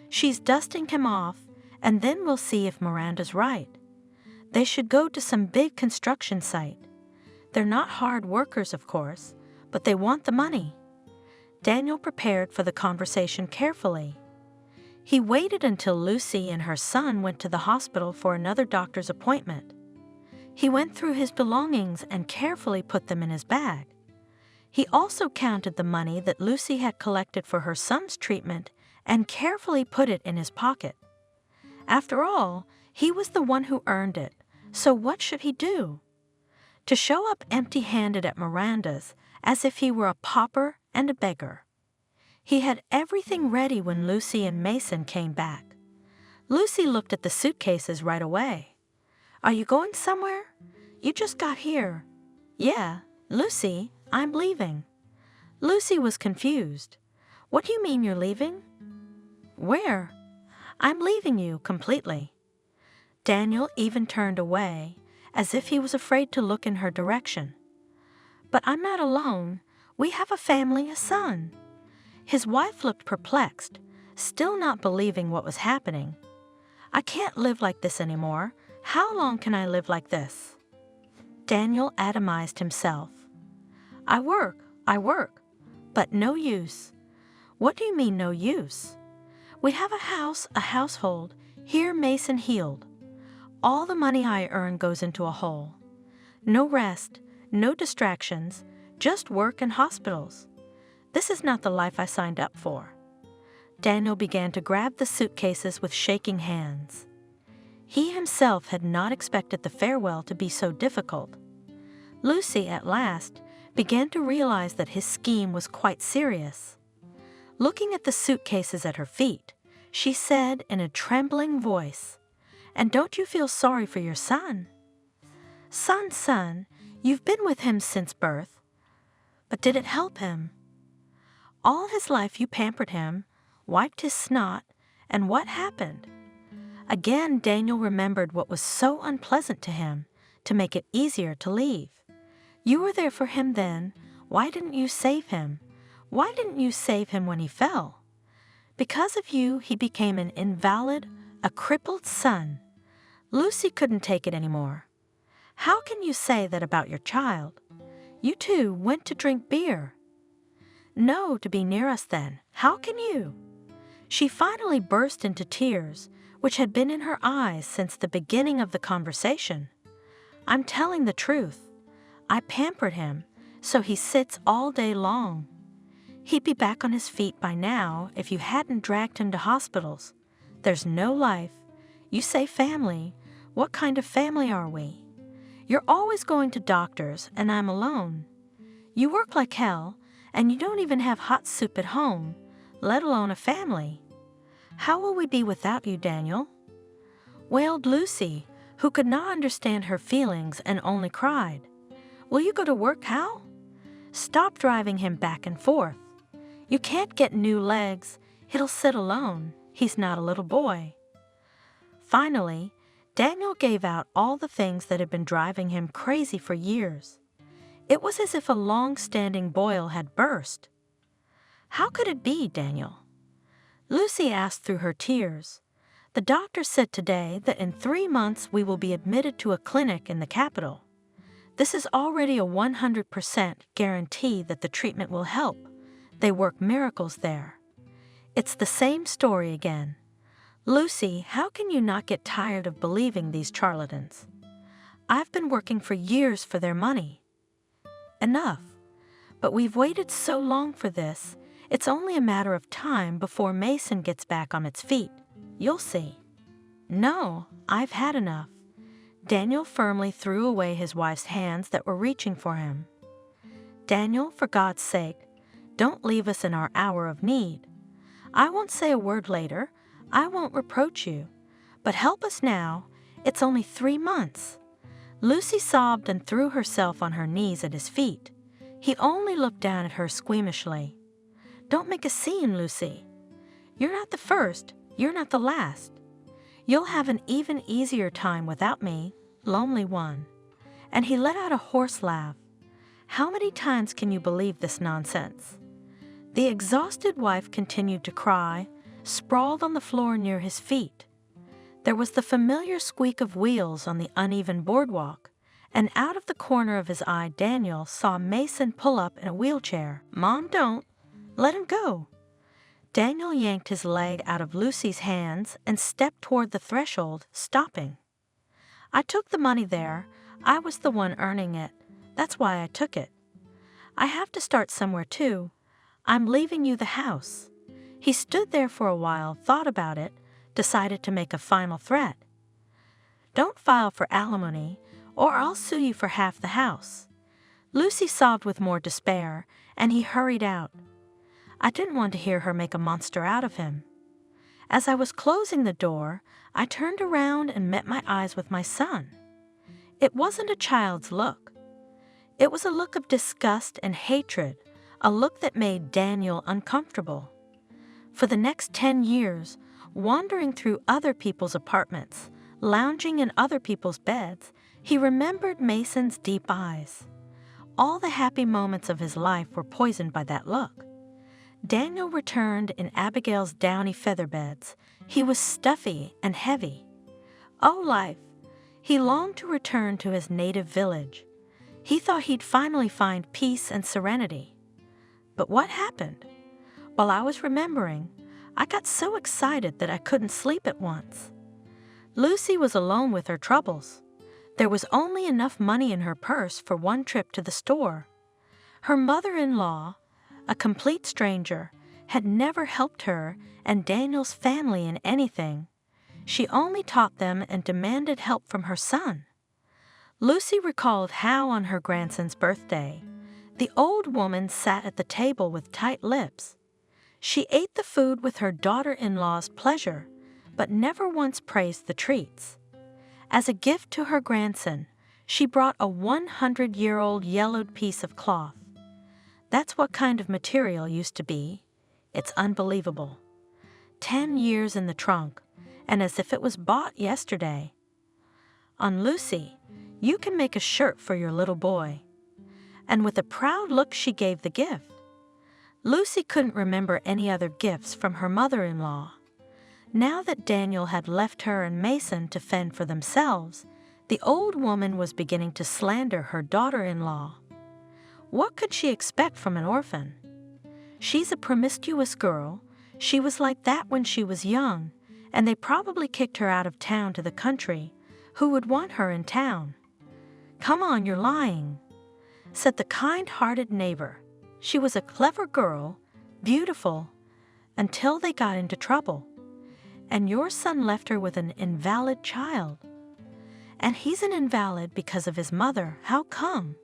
She's dusting him off, and then we'll see if Miranda's right. They should go to some big construction site. They're not hard workers, of course, but they want the money. Daniel prepared for the conversation carefully. He waited until Lucy and her son went to the hospital for another doctor's appointment. He went through his belongings and carefully put them in his bag. He also counted the money that Lucy had collected for her son's treatment and carefully put it in his pocket. After all, he was the one who earned it, so what should he do? To show up empty-handed at Miranda's, as if he were a pauper and a beggar. He had everything ready when Lucy and Mason came back. Lucy looked at the suitcases right away. "Are you going somewhere? You just got here." "Yeah, Lucy, I'm leaving." Lucy was confused. "What do you mean you're leaving?" "Where?" "I'm leaving you completely." Daniel even turned away, as if he was afraid to look in her direction. "But I'm not alone. We have a family, a son." His wife looked perplexed, still not believing what was happening. "I can't live like this anymore. How long can I live like this?" Daniel atomized himself. I work, but no use." "What do you mean, no use?" "We have a house, a household, here Mason healed. All the money I earn goes into a hole. No rest, no distractions, just work and hospitals. This is not the life I signed up for." Daniel began to grab the suitcases with shaking hands. He himself had not expected the farewell to be so difficult. Lucy, at last, began to realize that his scheme was quite serious. Looking at the suitcases at her feet, she said in a trembling voice, "And don't you feel sorry for your son?" Son, you've been with him since birth. But did it help him? All his life you pampered him, wiped his snot, and what happened?" Again Daniel remembered what was so unpleasant to him, to make it easier to leave. "You were there for him then. Why didn't you save him? Why didn't you save him when he fell? Because of you, he became an invalid, a crippled son. Lucy couldn't take it anymore. How can you say that about your child? You two went to drink beer." "No, to be near us then. How can you?" She finally burst into tears, which had been in her eyes since the beginning of the conversation. "I'm telling the truth. I pampered him, so he sits all day long. He'd be back on his feet by now if you hadn't dragged him to hospitals. There's no life. You say family. What kind of family are we? You're always going to doctors, and I'm alone. You work like hell, and you don't even have hot soup at home, let alone a family. How will we be without you, Daniel?" Wailed Lucy, who could not understand her feelings and only cried. "Will you go to work, Hal? Stop driving him back and forth. You can't get new legs. He'll sit alone. He's not a little boy." Finally, Daniel gave out all the things that had been driving him crazy for years. It was as if a long-standing boil had burst. "How could it be, Daniel?" Lucy asked through her tears. "The doctor said today that in 3 months we will be admitted to a clinic in the capital. This is already a 100% guarantee that the treatment will help. They work miracles there. It's the same story again. Lucy, how can you not get tired of believing these charlatans? I've been working for years for their money." "Enough. But we've waited so long for this, it's only a matter of time before Mason gets back on its feet. You'll see." "No, I've had enough." Daniel firmly threw away his wife's hands that were reaching for him. "Daniel, for God's sake, don't leave us in our hour of need. I won't say a word later. I won't reproach you. But help us now. It's only 3 months." Lucy sobbed and threw herself on her knees at his feet. He only looked down at her squeamishly. "Don't make a scene, Lucy. You're not the first. You're not the last. You'll have an even easier time without me, lonely one." And he let out a hoarse laugh. "How many times can you believe this nonsense?" The exhausted wife continued to cry, sprawled on the floor near his feet. There was the familiar squeak of wheels on the uneven boardwalk, and out of the corner of his eye Daniel saw Mason pull up in a wheelchair. "Mom, don't. Let him go." Daniel yanked his leg out of Lucy's hands and stepped toward the threshold, stopping. "I took the money there. I was the one earning it. That's why I took it. I have to start somewhere too. I'm leaving you the house." He stood there for a while, thought about it, decided to make a final threat. "Don't file for alimony, or I'll sue you for half the house." Lucy sobbed with more despair, and he hurried out. I didn't want to hear her make a monster out of him. As I was closing the door, I turned around and met my eyes with my son. It wasn't a child's look. It was a look of disgust and hatred, a look that made Daniel uncomfortable. For the next 10 years, wandering through other people's apartments, lounging in other people's beds, he remembered Mason's deep eyes. All the happy moments of his life were poisoned by that look. Daniel returned in Abigail's downy feather beds. He was stuffy and heavy. Oh, life! He longed to return to his native village. He thought he'd finally find peace and serenity. But what happened? While I was remembering, I got so excited that I couldn't sleep at once. Lucy was alone with her troubles. There was only enough money in her purse for one trip to the store. Her mother-in-law, a complete stranger, had never helped her and Daniel's family in anything. She only taught them and demanded help from her son. Lucy recalled how on her grandson's birthday, the old woman sat at the table with tight lips. She ate the food with her daughter-in-law's pleasure, but never once praised the treats. As a gift to her grandson, she brought a 100-year-old yellowed piece of cloth. That's what kind of material used to be. It's unbelievable. 10 years in the trunk, and as if it was bought yesterday. On Lucy, you can make a shirt for your little boy. And with a proud look she gave the gift. Lucy couldn't remember any other gifts from her mother-in-law. Now that Daniel had left her and Mason to fend for themselves, the old woman was beginning to slander her daughter-in-law. What could she expect from an orphan? She's a promiscuous girl. She was like that when she was young, and they probably kicked her out of town to the country. Who would want her in town? "Come on, you're lying," said the kind-hearted neighbor. She was a clever girl, beautiful, until they got into trouble. And your son left her with an invalid child. And he's an invalid because of his mother. How come?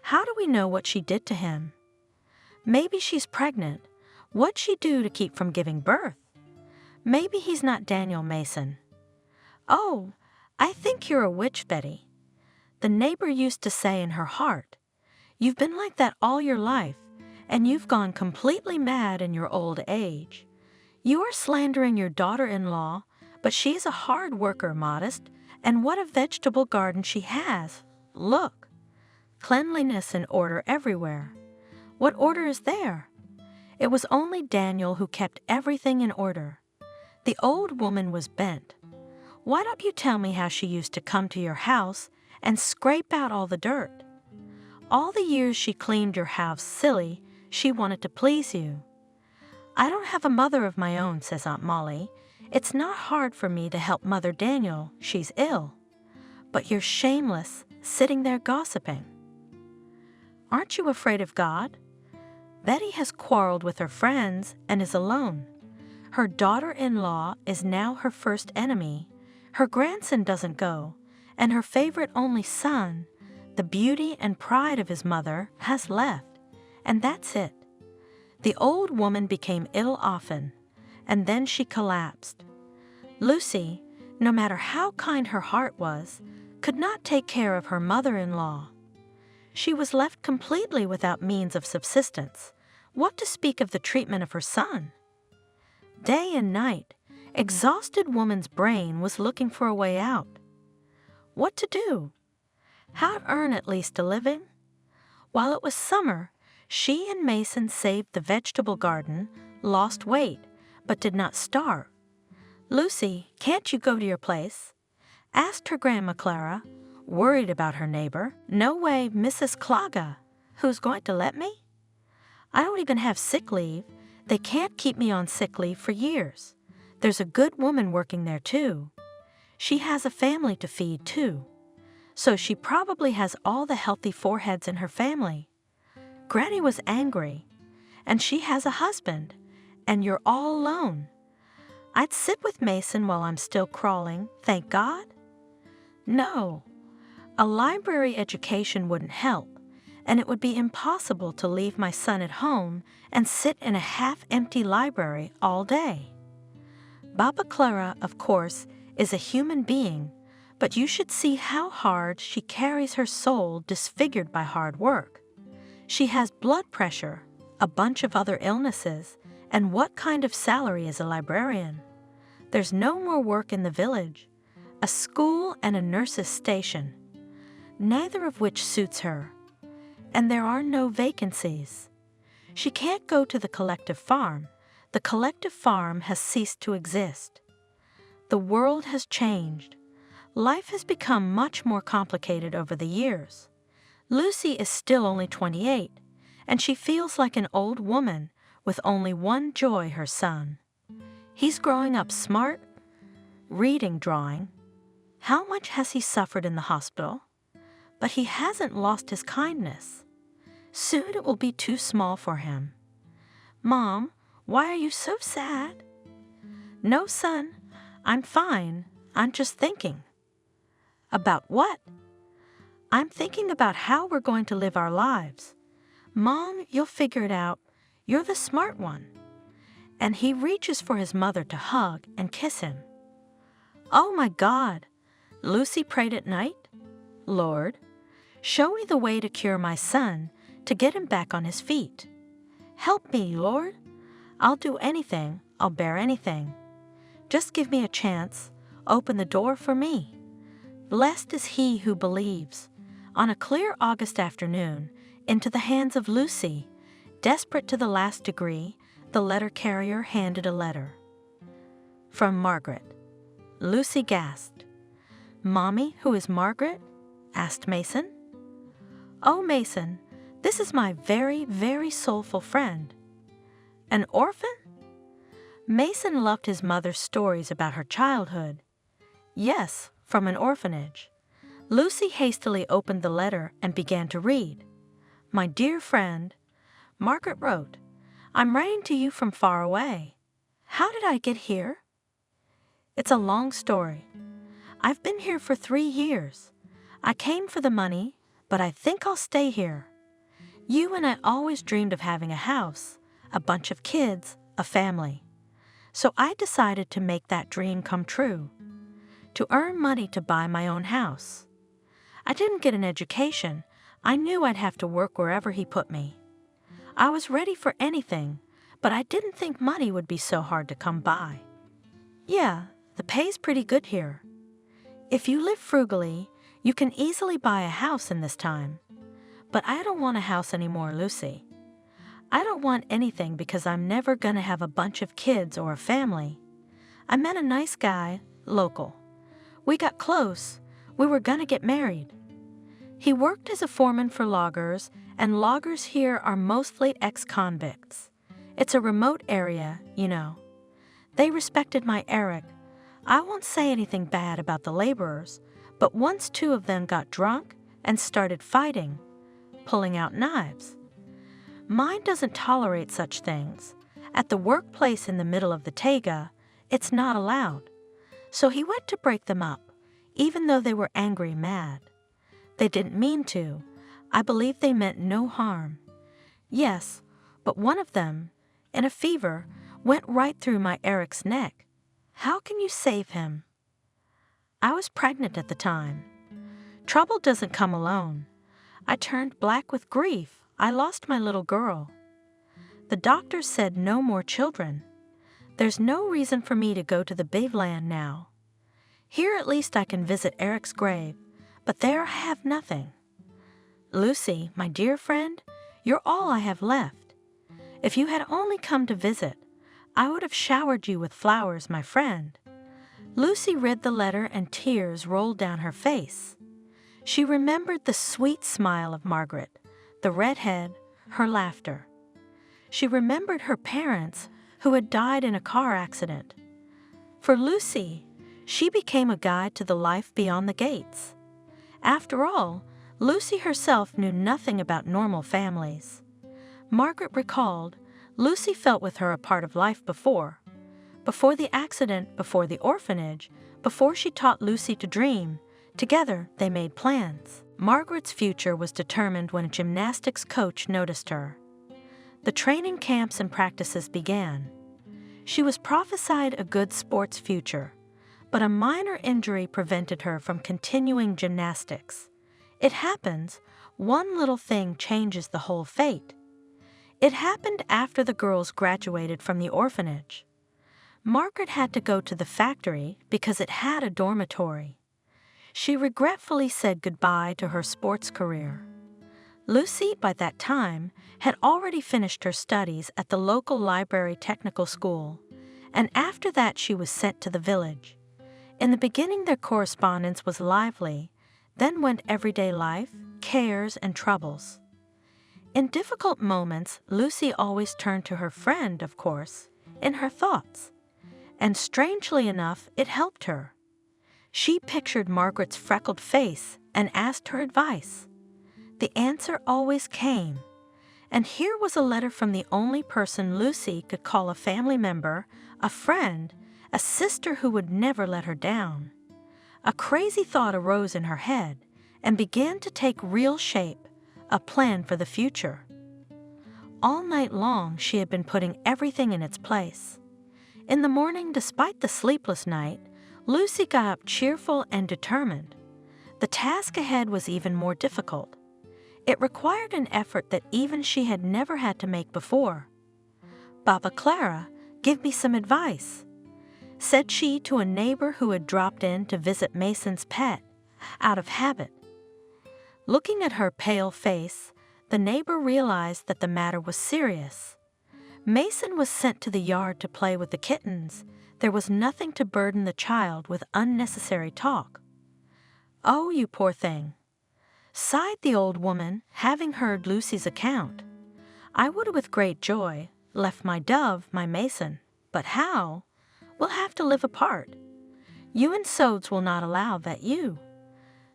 How do we know what she did to him? Maybe she's pregnant. What'd she do to keep from giving birth? Maybe he's not Daniel Mason. Oh, I think you're a witch, Betty. The neighbor used to say in her heart, "You've been like that all your life, and you've gone completely mad in your old age. You are slandering your daughter-in-law, but she's a hard worker, Modest, and what a vegetable garden she has. Look, cleanliness and order everywhere. What order is there? It was only Daniel who kept everything in order. The old woman was bent. Why don't you tell me how she used to come to your house and scrape out all the dirt? All the years she cleaned your house silly, she wanted to please you. I don't have a mother of my own," says Aunt Molly. "It's not hard for me to help Mother Daniel. She's ill. But you're shameless, sitting there gossiping. Aren't you afraid of God? Betty has quarreled with her friends and is alone. Her daughter-in-law is now her first enemy. Her grandson doesn't go, and her favorite only son, the beauty and pride of his mother, has left, and that's it." The old woman became ill often, and then she collapsed. Lucy, no matter how kind her heart was, could not take care of her mother-in-law. She was left completely without means of subsistence, what to speak of the treatment of her son. Day and night, exhausted woman's brain was looking for a way out. What to do? How to earn at least a living? While it was summer, she and Mason saved the vegetable garden, lost weight, but did not starve. Lucy, can't you go to your place? Asked her Grandma Clara, worried about her neighbor. No way, Mrs. Claga. Who's going to let me? I don't even have sick leave. They can't keep me on sick leave for years. There's a good woman working there too. She has a family to feed too. So she probably has all the healthy foreheads in her family. Granny was angry, and she has a husband, and you're all alone. I'd sit with Mason while I'm still crawling, thank God. No, a library education wouldn't help, and it would be impossible to leave my son at home and sit in a half-empty library all day. Baba Clara, of course, is a human being, but you should see how hard she carries her soul disfigured by hard work. She has blood pressure, a bunch of other illnesses, And what kind of salary is a librarian? There's no more work in the village. A school and a nurse's station, neither of which suits her. And there are no vacancies. She can't go to the collective farm. The collective farm has ceased to exist. The world has changed. Life has become much more complicated over the years. Lucy is still only 28, and she feels like an old woman with only one joy, her son. He's growing up smart, reading, drawing. How much has he suffered in the hospital? But he hasn't lost his kindness. Soon it will be too small for him. Mom, why are you so sad? No, son, I'm fine. I'm just thinking. About what? I'm thinking about how we're going to live our lives. Mom, you'll figure it out. You're the smart one. And he reaches for his mother to hug and kiss him. Oh my God! Lucy prayed at night. Lord, show me the way to cure my son, to get him back on his feet. Help me, Lord. I'll do anything. I'll bear anything. Just give me a chance. Open the door for me. Blessed is he who believes. On a clear August afternoon, into the hands of Lucy, desperate to the last degree, the letter carrier handed a letter. From Margaret. Lucy gasped. Mommy, who is Margaret? Asked Mason. Oh, Mason, this is my very, very soulful friend. An orphan? Mason loved his mother's stories about her childhood. Yes, from an orphanage. Lucy hastily opened the letter and began to read. My dear friend, Margaret wrote, I'm writing to you from far away. How did I get here? It's a long story. I've been here for 3 years. I came for the money, but I think I'll stay here. You and I always dreamed of having a house, a bunch of kids, a family. So I decided to make that dream come true, to earn money to buy my own house. I didn't get an education. I knew I'd have to work wherever he put me. I was ready for anything, but I didn't think money would be so hard to come by. Yeah, the pay's pretty good here. If you live frugally, you can easily buy a house in this time. But I don't want a house anymore, Lucy. I don't want anything because I'm never gonna have a bunch of kids or a family. I met a nice guy, local. We got close. We were gonna get married. He worked as a foreman for loggers, and loggers here are mostly ex-convicts. It's a remote area, you know. They respected my Eric. I won't say anything bad about the laborers, but once 2 of them got drunk and started fighting, pulling out knives. Mine doesn't tolerate such things. At the workplace in the middle of the taiga, it's not allowed. So he went to break them up, even though they were angry mad. They didn't mean to. I believe they meant no harm. Yes, but one of them, in a fever, went right through my Eric's neck. How can you save him? I was pregnant at the time. Trouble doesn't come alone. I turned black with grief. I lost my little girl. The doctor said no more children. There's no reason for me to go to the big land now. Here at least I can visit Eric's grave, but there I have nothing. Lucy, my dear friend, you're all I have left. If you had only come to visit, I would have showered you with flowers, my friend. Lucy read the letter and tears rolled down her face. She remembered the sweet smile of Margaret, the red head, her laughter. She remembered her parents who had died in a car accident. For Lucy, she became a guide to the life beyond the gates. After all, Lucy herself knew nothing about normal families. Margaret recalled, Lucy felt with her a part of life before the accident, before the orphanage, before she taught Lucy to dream. Together, they made plans. Margaret's future was determined when a gymnastics coach noticed her. The training camps and practices began. She was prophesied a good sports future, but a minor injury prevented her from continuing gymnastics. It happens, one little thing changes the whole fate. It happened after the girls graduated from the orphanage. Margaret had to go to the factory because it had a dormitory. She regretfully said goodbye to her sports career. Lucy, by that time, had already finished her studies at the local library technical school, and after that she was sent to the village. In the beginning their correspondence was lively, then went everyday life, cares, and troubles. In difficult moments, Lucy always turned to her friend, of course, in her thoughts. And strangely enough, it helped her. She pictured Margaret's freckled face and asked her advice. The answer always came. And here was a letter from the only person Lucy could call a family member, a friend, a sister who would never let her down. A crazy thought arose in her head and began to take real shape, a plan for the future. All night long she had been putting everything in its place. In the morning, despite the sleepless night, Lucy got up cheerful and determined. The task ahead was even more difficult. It required an effort that even she had never had to make before. "Baba Clara, give me some advice," said she to a neighbor who had dropped in to visit Mason's pet, out of habit. Looking at her pale face, the neighbor realized that the matter was serious. Mason was sent to the yard to play with the kittens. There was nothing to burden the child with unnecessary talk. "Oh, you poor thing," sighed the old woman, having heard Lucy's account. "I would with great joy left my dove, my Mason, but how? We'll have to live apart. You and Sodes will not allow that you."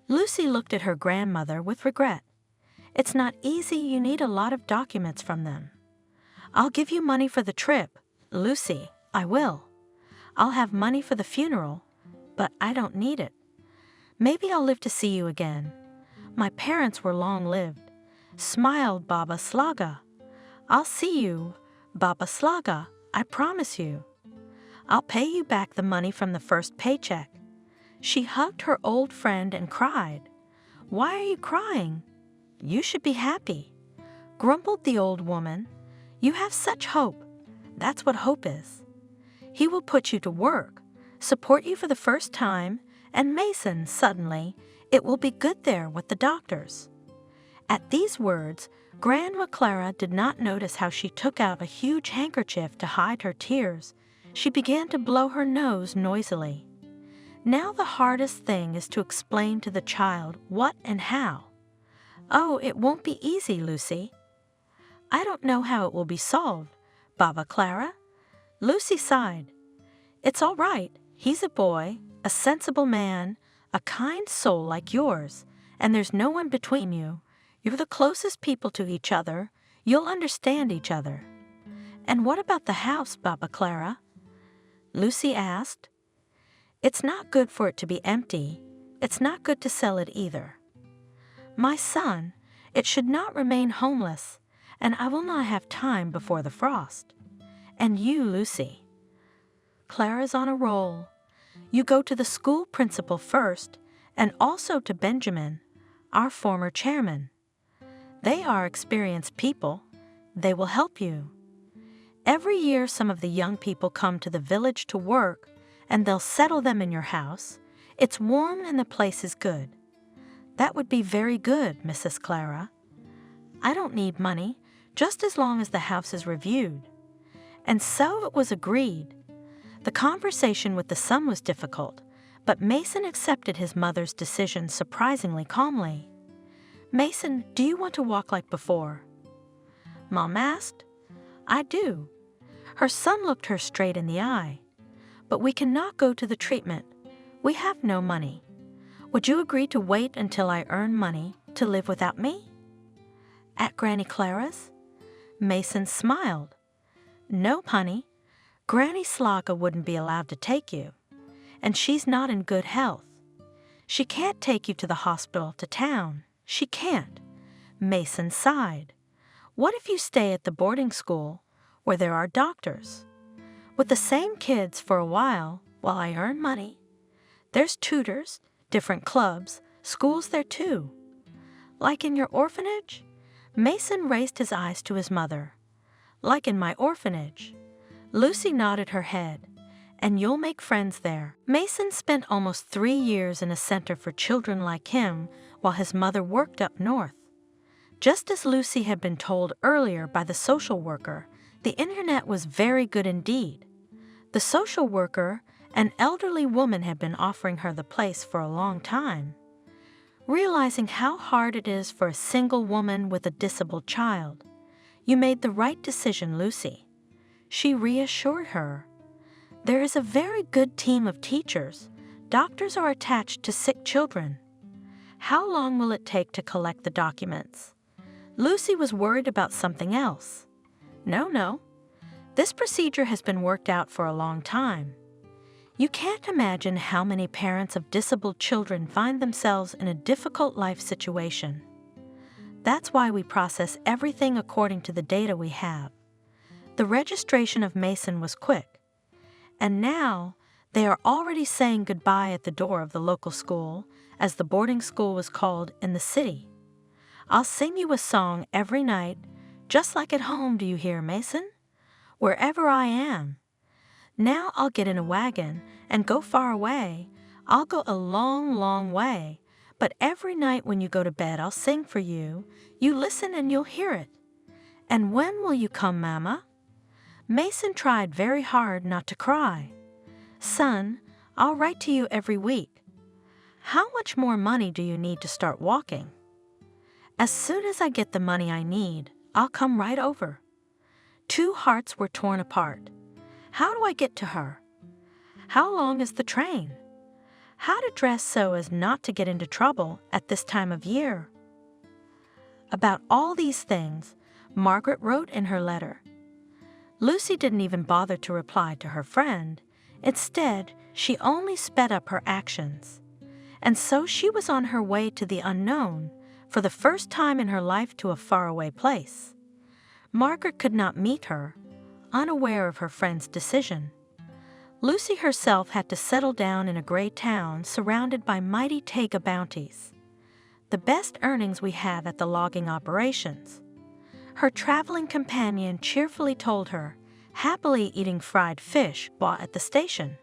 Lucy looked at her grandmother with regret. "It's not easy, you need a lot of documents from them." "I'll give you money for the trip, Lucy, I will. I'll have money for the funeral, but I don't need it. Maybe I'll live to see you again. My parents were long-lived," smiled Baba Slaga. "I'll see you, Baba Slaga, I promise you. I'll pay you back the money from the first paycheck." She hugged her old friend and cried. "Why are you crying? You should be happy," grumbled the old woman. "You have such hope. That's what hope is. He will put you to work, support you for the first time, and Mason, suddenly, it will be good there with the doctors." At these words, Grandma Clara did not notice how she took out a huge handkerchief to hide her tears. She began to blow her nose noisily. Now the hardest thing is to explain to the child what and how. "Oh, it won't be easy, Lucy." "I don't know how it will be solved, Baba Clara." Lucy sighed. "It's all right. He's a boy, a sensible man, a kind soul like yours, and there's no one between you. You're the closest people to each other. You'll understand each other." "And what about the house, Baba Clara?" Lucy asked. "It's not good for it to be empty. It's not good to sell it either. My son, it should not remain homeless, and I will not have time before the frost. And you, Lucy. Clara's on a roll. You go to the school principal first, and also to Benjamin, our former chairman. They are experienced people. They will help you. Every year some of the young people come to the village to work, and they'll settle them in your house. It's warm and the place is good." "That would be very good, Mrs. Clara." "I don't need money, just as long as the house is reviewed." And so it was agreed. The conversation with the son was difficult, but Mason accepted his mother's decision surprisingly calmly. "Mason, do you want to walk like before?" Mom asked. "I do." Her son looked her straight in the eye. "But we cannot go to the treatment. We have no money. Would you agree to wait until I earn money to live without me?" "At Granny Clara's?" Mason smiled. "Nope, honey. Granny Slaga wouldn't be allowed to take you. And she's not in good health. She can't take you to the hospital to town. She can't." Mason sighed. "What if you stay at the boarding school where there are doctors? With the same kids for a while I earn money. There's tutors, different clubs, schools there too." "Like in your orphanage?" Mason raised his eyes to his mother. like in my orphanage. Lucy nodded her head. And you'll make friends there. Mason spent almost 3 years in a center for children like him while his mother worked up north. Just as Lucy had been told earlier by the social worker, the internet was very good indeed. The social worker, an elderly woman, had been offering her the place for a long time. Realizing how hard it is for a single woman with a disabled child, "You made the right decision, Lucy," she reassured her. "There is a very good team of teachers. Doctors are attached to sick children." How long will it take to collect the documents? Lucy was worried about something else. No. This procedure has been worked out for a long time. You can't imagine how many parents of disabled children find themselves in a difficult life situation. That's why we process everything according to the data we have. The registration of Mason was quick. And now, they are already saying goodbye at the door of the local school, as the boarding school was called in the city. "I'll sing you a song every night, just like at home, do you hear, Mason? Wherever I am. Now I'll get in a wagon and go far away. I'll go a long, long way. But every night when you go to bed, I'll sing for you. You listen and you'll hear it. And when will you come, Mama?" Mason tried very hard not to cry. "Son, I'll write to you every week. How much more money do you need to start walking?" "As soon as I get the money I need, I'll come right over." Two hearts were torn apart. How do I get to her? How long is the train? How to dress so as not to get into trouble at this time of year? About all these things, Margaret wrote in her letter. Lucy didn't even bother to reply to her friend. Instead, she only sped up her actions. And so she was on her way to the unknown, for the first time in her life to a faraway place. Margaret could not meet her, unaware of her friend's decision. Lucy herself had to settle down in a gray town surrounded by mighty taiga bounties, the best earnings we have at the logging operations. Her traveling companion cheerfully told her, happily eating fried fish bought at the station.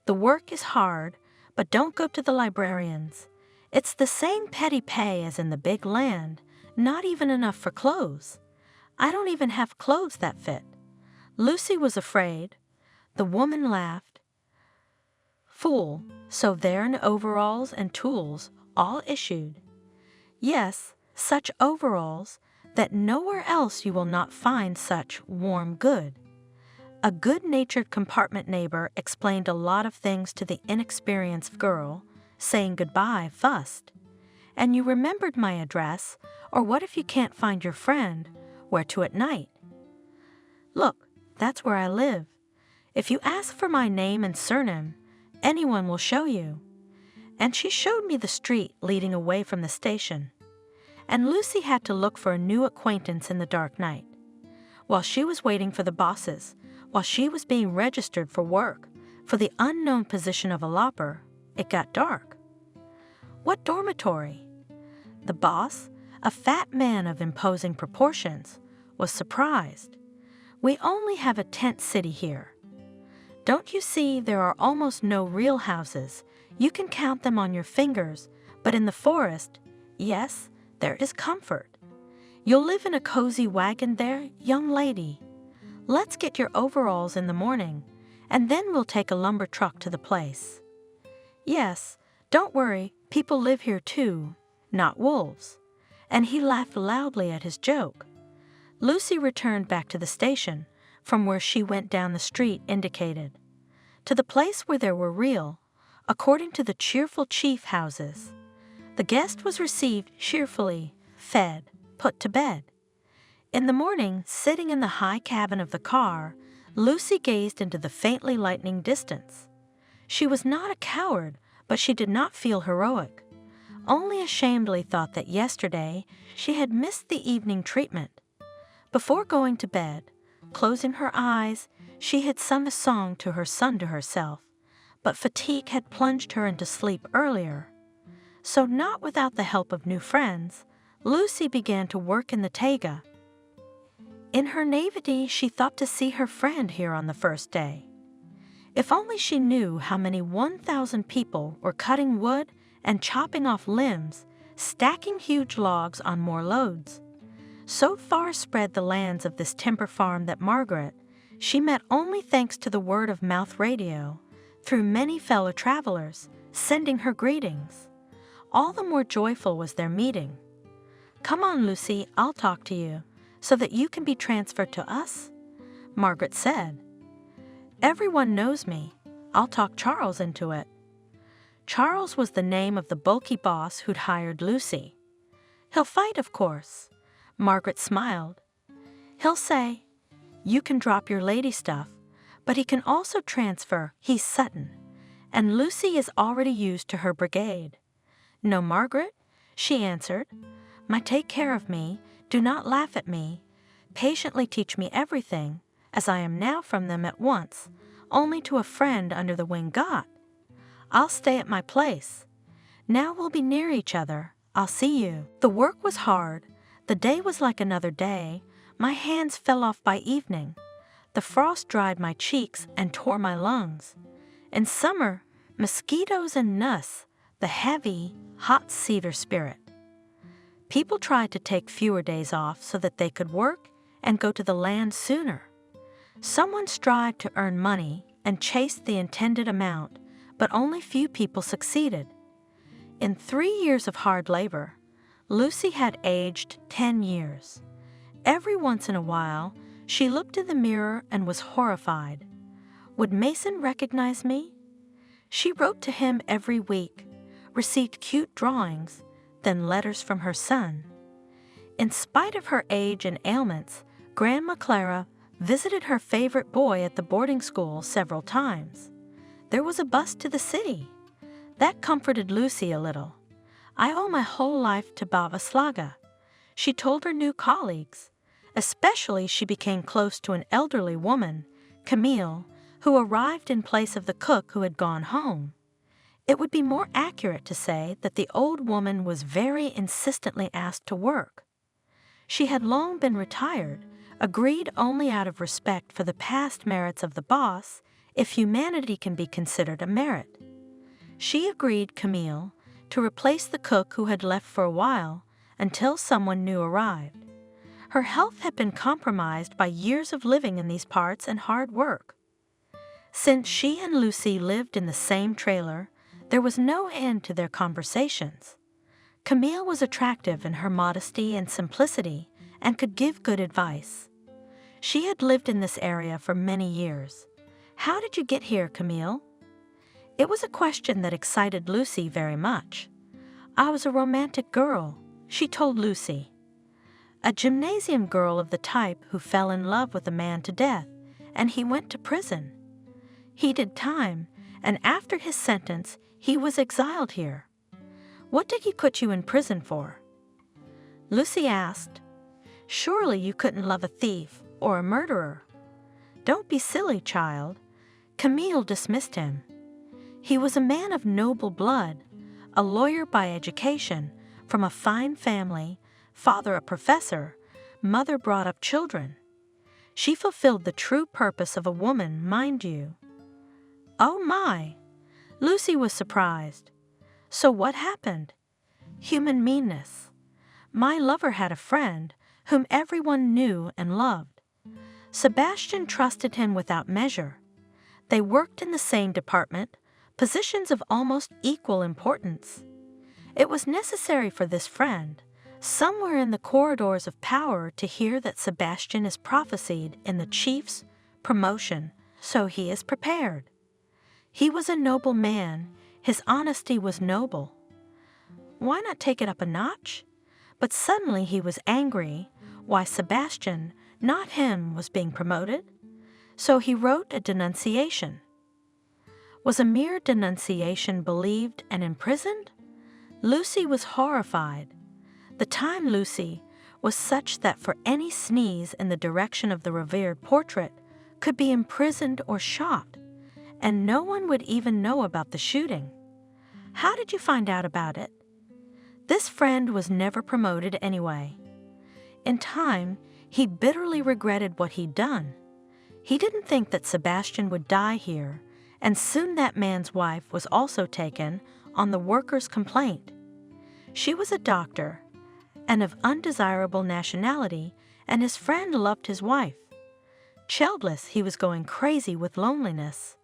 "The work is hard, but don't go to the librarians. It's the same petty pay as in the big land, not even enough for clothes. I don't even have clothes that fit." Lucy was afraid. The woman laughed. "Fool, so there in overalls and tools, all issued. Yes, such overalls that nowhere else you will not find such warm good." A good-natured compartment neighbor explained a lot of things to the inexperienced girl, saying goodbye fussed. "And you remembered my address, or what if you can't find your friend, where to at night?" "Look, that's where I live. If you ask for my name and surname, anyone will show you." And she showed me the street leading away from the station. And Lucy had to look for a new acquaintance in the dark night. While she was waiting for the bosses, while she was being registered for work, for the unknown position of a lopper, it got dark. "What dormitory?" The boss, a fat man of imposing proportions, was surprised. "We only have a tent city here. Don't you see there are almost no real houses? You can count them on your fingers, but in the forest, yes, there is comfort. You'll live in a cozy wagon there, young lady. Let's get your overalls in the morning, and then we'll take a lumber truck to the place. Yes, don't worry, people live here too, not wolves." And he laughed loudly at his joke. Lucy returned back to the station, from where she went down the street indicated, to the place where there were real, according to the cheerful chief houses. The guest was received cheerfully, fed, put to bed. In the morning, sitting in the high cabin of the car, Lucy gazed into the faintly lightening distance. She was not a coward, but she did not feel heroic. Only ashamedly thought that yesterday she had missed the evening treatment. Before going to bed, closing her eyes, she had sung a song to her son to herself, but fatigue had plunged her into sleep earlier. So not without the help of new friends, Lucy began to work in the taiga. In her naivety, she thought to see her friend here on the first day. If only she knew how many 1,000 people were cutting wood and chopping off limbs, stacking huge logs on more loads. So far spread the lands of this timber farm that Margaret, she met only thanks to the word-of-mouth radio, through many fellow travelers, sending her greetings. All the more joyful was their meeting. "Come on, Lucy, I'll talk to you, so that you can be transferred to us," Margaret said. "Everyone knows me. I'll talk Charles into it." Charles was the name of the bulky boss who'd hired Lucy. "He'll fight, of course." Margaret smiled. "He'll say, 'You can drop your lady stuff,' but he can also transfer. He's Sutton, and Lucy is already used to her brigade." "No, Margaret," she answered. "My take care of me, do not laugh at me, patiently teach me everything, as I am now from them at once, only to a friend under the wing got. I'll stay at my place. Now we'll be near each other. I'll see you." The work was hard. The day was like another day. My hands fell off by evening. The frost dried my cheeks and tore my lungs. In summer, mosquitoes and nuss, the heavy, hot cedar spirit. People tried to take fewer days off so that they could work and go to the land sooner. Someone strived to earn money and chased the intended amount, but only few people succeeded. In 3 years of hard labor, Lucy had aged 10 years. Every once in a while, she looked in the mirror and was horrified. Would Mason recognize me? She wrote to him every week, received cute drawings, then letters from her son. In spite of her age and ailments, Grandma Clara visited her favorite boy at the boarding school several times. There was a bus to the city. That comforted Lucy a little. "I owe my whole life to Baba Slaga," she told her new colleagues. Especially she became close to an elderly woman, Camille, who arrived in place of the cook who had gone home. It would be more accurate to say that the old woman was very insistently asked to work. She had long been retired, agreed only out of respect for the past merits of the boss, if humanity can be considered a merit. She agreed, Camille, to replace the cook who had left for a while until someone new arrived. Her health had been compromised by years of living in these parts and hard work. Since she and Lucy lived in the same trailer, there was no end to their conversations. Camille was attractive in her modesty and simplicity and could give good advice. She had lived in this area for many years. "How did you get here, Camille?" It was a question that excited Lucy very much. "I was a romantic girl," she told Lucy. "A gymnasium girl of the type who fell in love with a man to death, and he went to prison. He did time, and after his sentence, he was exiled here." "What did he put you in prison for?" Lucy asked. "Surely you couldn't love a thief or a murderer." "Don't be silly, child." Camille dismissed him. "He was a man of noble blood, a lawyer by education, from a fine family, father a professor, mother brought up children. She fulfilled the true purpose of a woman, mind you." "Oh my!" Lucy was surprised. "So what happened?" "Human meanness. My lover had a friend whom everyone knew and loved. Sebastian trusted him without measure. They worked in the same department, positions of almost equal importance. It was necessary for this friend, somewhere in the corridors of power, to hear that Sebastian is prophesied in the chief's promotion, so he is prepared. He was a noble man, his honesty was noble. Why not take it up a notch? But suddenly he was angry. Why Sebastian, not him, was being promoted? So he wrote a denunciation. Was a mere denunciation believed and imprisoned? Lucy was horrified. The time, Lucy, was such that for any sneeze in the direction of the revered portrait could be imprisoned or shot, and no one would even know about the shooting. How did you find out about it? This friend was never promoted anyway. In time, He bitterly regretted what he'd done. He didn't think that Sebastian would die here, and soon that man's wife was also taken on the workers' complaint. She was a doctor and of undesirable nationality, and his friend loved his wife. Childless, he was going crazy with loneliness,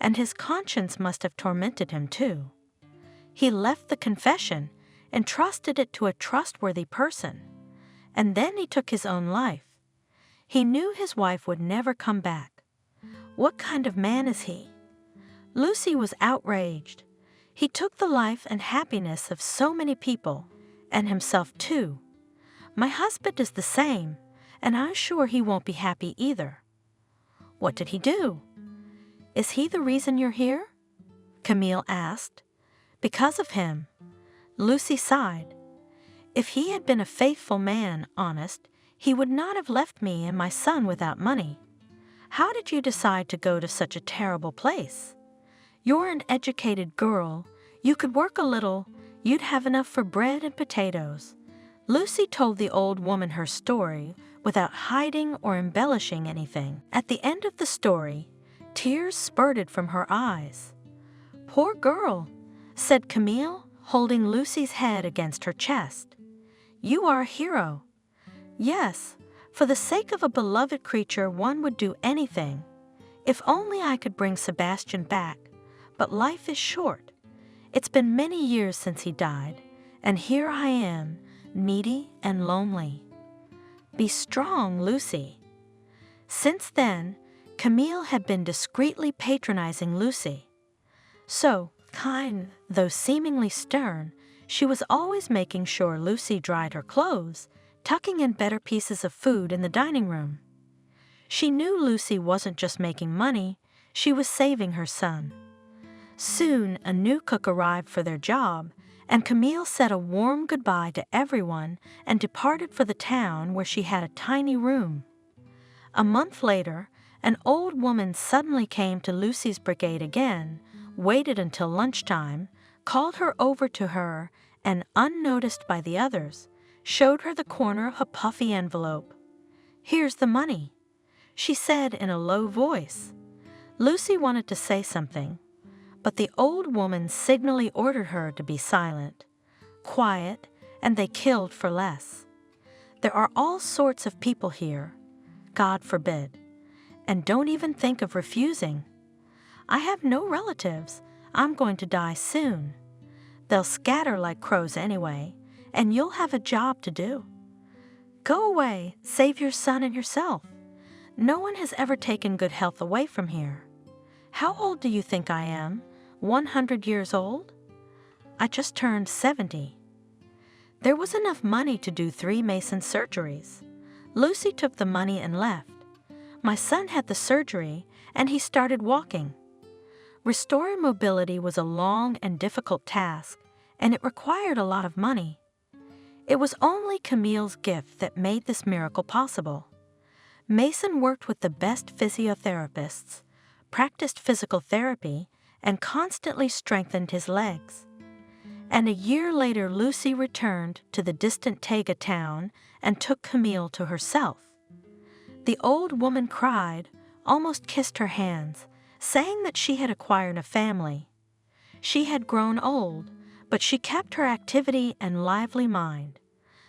and his conscience must have tormented him too. He left the confession and trusted it to a trustworthy person, and then he took his own life. He knew his wife would never come back. What kind of man is he? Lucy was outraged. He took the life and happiness of so many people, and himself too. My husband is the same, and I'm sure he won't be happy either. What did he do? Is he the reason you're here? Camille asked. Because of him. Lucy sighed. If he had been a faithful man, honest, he would not have left me and my son without money. How did you decide to go to such a terrible place? You're an educated girl. You could work a little. You'd have enough for bread and potatoes. Lucy told the old woman her story without hiding or embellishing anything. At the end of the story, tears spurted from her eyes. Poor girl, said Camille, holding Lucy's head against her chest. You are a hero. Yes, for the sake of a beloved creature one would do anything. If only I could bring Sebastian back, but life is short. It's been many years since he died, and here I am, needy and lonely. Be strong, Lucy. Since then, Camille had been discreetly patronizing Lucy. So, kind, though seemingly stern, she was always making sure Lucy dried her clothes, tucking in better pieces of food in the dining room. She knew Lucy wasn't just making money, she was saving her son. Soon, a new cook arrived for their job, and Camille said a warm goodbye to everyone and departed for the town where she had a tiny room. A month later, an old woman suddenly came to Lucy's brigade again, waited until lunchtime, called her over to her, and, unnoticed by the others, showed her the corner of a puffy envelope. Here's the money, she said in a low voice. Lucy wanted to say something, but the old woman signally ordered her to be silent, quiet, and they killed for less. There are all sorts of people here, God forbid, and don't even think of refusing. I have no relatives. I'm going to die soon. They'll scatter like crows anyway, and you'll have a job to do. Go away, save your son and yourself. No one has ever taken good health away from here. How old do you think I am? 100 years old? I just turned 70. There was enough money to do 3 Mason surgeries. Lucy took the money and left. My son had the surgery, and he started walking. Restoring mobility was a long and difficult task, and it required a lot of money. It was only Camille's gift that made this miracle possible. Mason worked with the best physiotherapists, practiced physical therapy, and constantly strengthened his legs. And a year later, Lucy returned to the distant Tega town and took Camille to herself. The old woman cried, almost kissed her hands, saying that she had acquired a family. She had grown old, but she kept her activity and lively mind.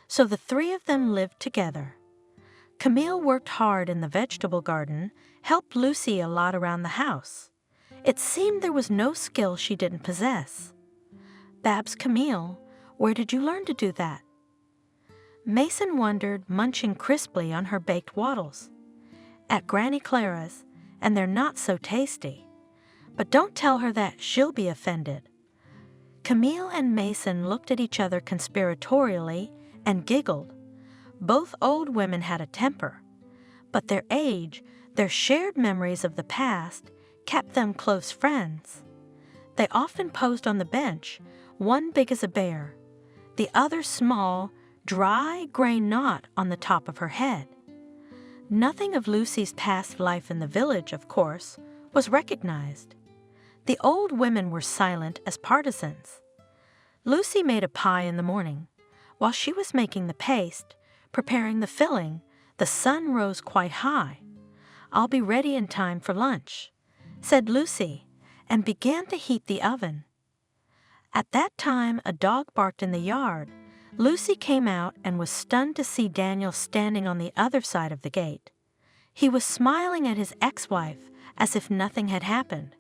So the 3 of them lived together. Camille worked hard in the vegetable garden, helped Lucy a lot around the house. It seemed there was no skill she didn't possess. Babs Camille, where did you learn to do that? Mason wondered, munching crisply on her baked waddles. At Granny Clara's, and they're not so tasty. But don't tell her that, she'll be offended. Camille and Mason looked at each other conspiratorially and giggled. Both old women had a temper, but their age, their shared memories of the past, kept them close friends. They often posed on the bench, one big as a bear, the other small, dry gray knot on the top of her head. Nothing of Lucy's past life in the village, of course, was recognized. The old women were silent as partisans. Lucy made a pie in the morning. While she was making the paste, preparing the filling, The sun rose quite high. "I'll be ready in time for lunch," said Lucy, and began to heat the oven. At that time, a dog barked in the yard. Lucy came out and was stunned to see Daniel standing on the other side of the gate. He was smiling at his ex-wife as if nothing had happened.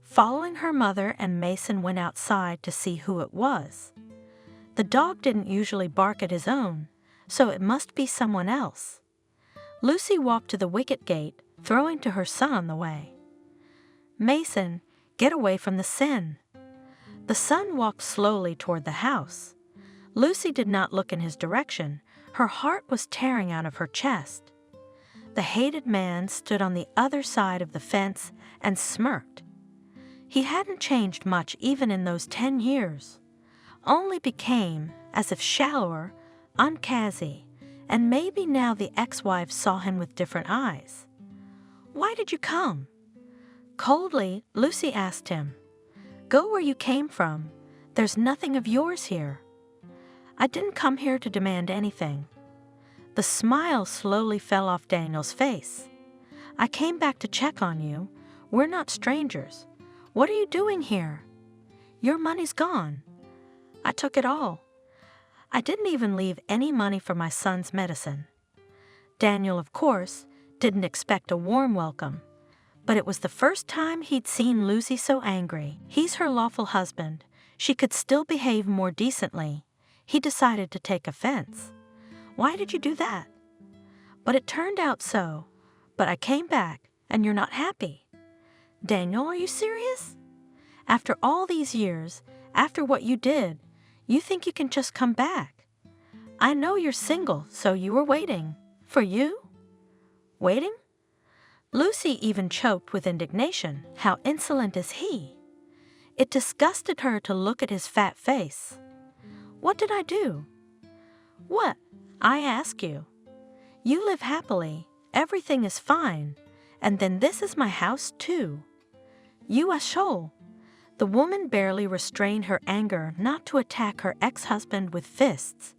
Following her mother and Mason went outside to see who it was. The dog didn't usually bark at his own, so it must be someone else. Lucy walked to the wicket gate, throwing to her son on the way. "Mason, get away from the sin." The son walked slowly toward the house. Lucy did not look in his direction. Her heart was tearing out of her chest. The hated man stood on the other side of the fence and smirked. He hadn't changed much even in those 10 years, only became, as if shallower, uncasey, and maybe now the ex-wife saw him with different eyes. "Why did you come?" Coldly, Lucy asked him. "Go where you came from. There's nothing of yours here." "I didn't come here to demand anything." The smile slowly fell off Daniel's face. "I came back to check on you. We're not strangers. What are you doing here?" "Your money's gone." "I took it all. I didn't even leave any money for my son's medicine." Daniel, of course, didn't expect a warm welcome, but it was the first time he'd seen Lucy so angry. He's her lawful husband. She could still behave more decently. He decided to take offense. "Why did you do that?" "But it turned out so. But I came back, and you're not happy." "Daniel, are you serious? After all these years, after what you did, you think you can just come back? I know you're single, so you were waiting. For you?" "Waiting?" Lucy even choked with indignation. How insolent is he? It disgusted her to look at his fat face. "What did I do?" "What? I ask you. You live happily, everything is fine, and then this is my house too. You a shoal." The woman barely restrained her anger not to attack her ex-husband with fists.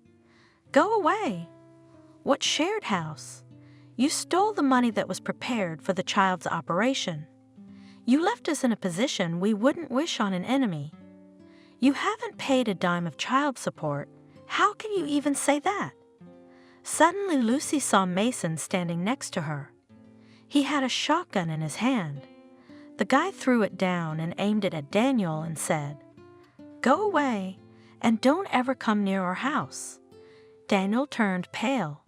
"Go away." "What shared house? You stole the money that was prepared for the child's operation. You left us in a position we wouldn't wish on an enemy. You haven't paid a dime of child support. How can you even say that?" Suddenly, Lucy saw Mason standing next to her. He had a shotgun in his hand. The guy threw it down and aimed it at Daniel and said, "Go away, and don't ever come near our house." Daniel turned pale,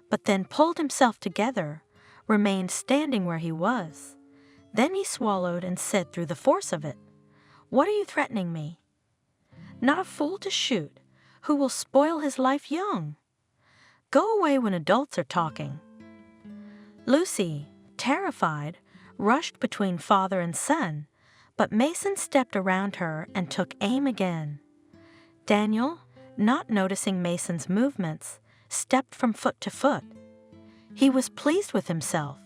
but then pulled himself together, remained standing where he was. Then he swallowed and said through the force of it, "What are you threatening me?" "Not a fool to shoot, who will spoil his life young. Go away when adults are talking." Lucy, terrified, rushed between father and son, but Mason stepped around her and took aim again. Daniel, not noticing Mason's movements, stepped from foot to foot. He was pleased with himself.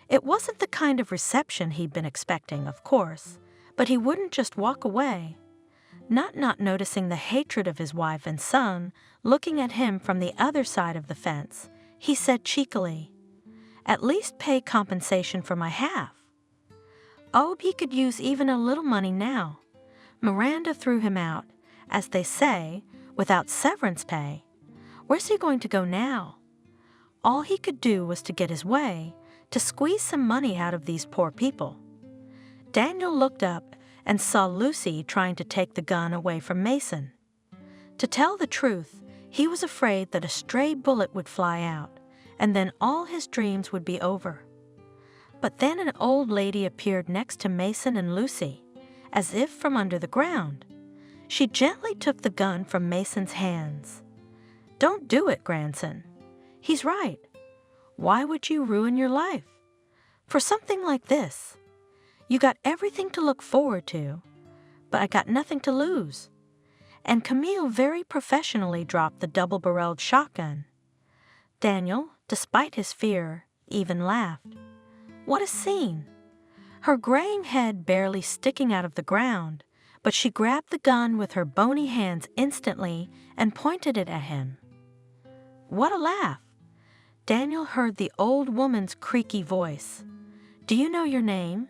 It wasn't the kind of reception he'd been expecting, of course, but he wouldn't just walk away. Not noticing the hatred of his wife and son looking at him from the other side of the fence, he said cheekily, "At least pay compensation for my half." Oh, he could use even a little money now. Miranda threw him out, as they say, without severance pay. Where's he going to go now? All he could do was to get his way, to squeeze some money out of these poor people. Daniel looked up and saw Lucy trying to take the gun away from Mason. To tell the truth, he was afraid that a stray bullet would fly out, and then all his dreams would be over. But then an old lady appeared next to Mason and Lucy, as if from under the ground. She gently took the gun from Mason's hands. "Don't do it, grandson. He's right. Why would you ruin your life? For something like this. You got everything to look forward to, but I got nothing to lose." And Camille very professionally dropped the double-barreled shotgun. Daniel, despite his fear, even laughed. What a scene! Her graying head barely sticking out of the ground, but she grabbed the gun with her bony hands instantly and pointed it at him. What a laugh! Daniel heard the old woman's creaky voice. "Do you know your name?"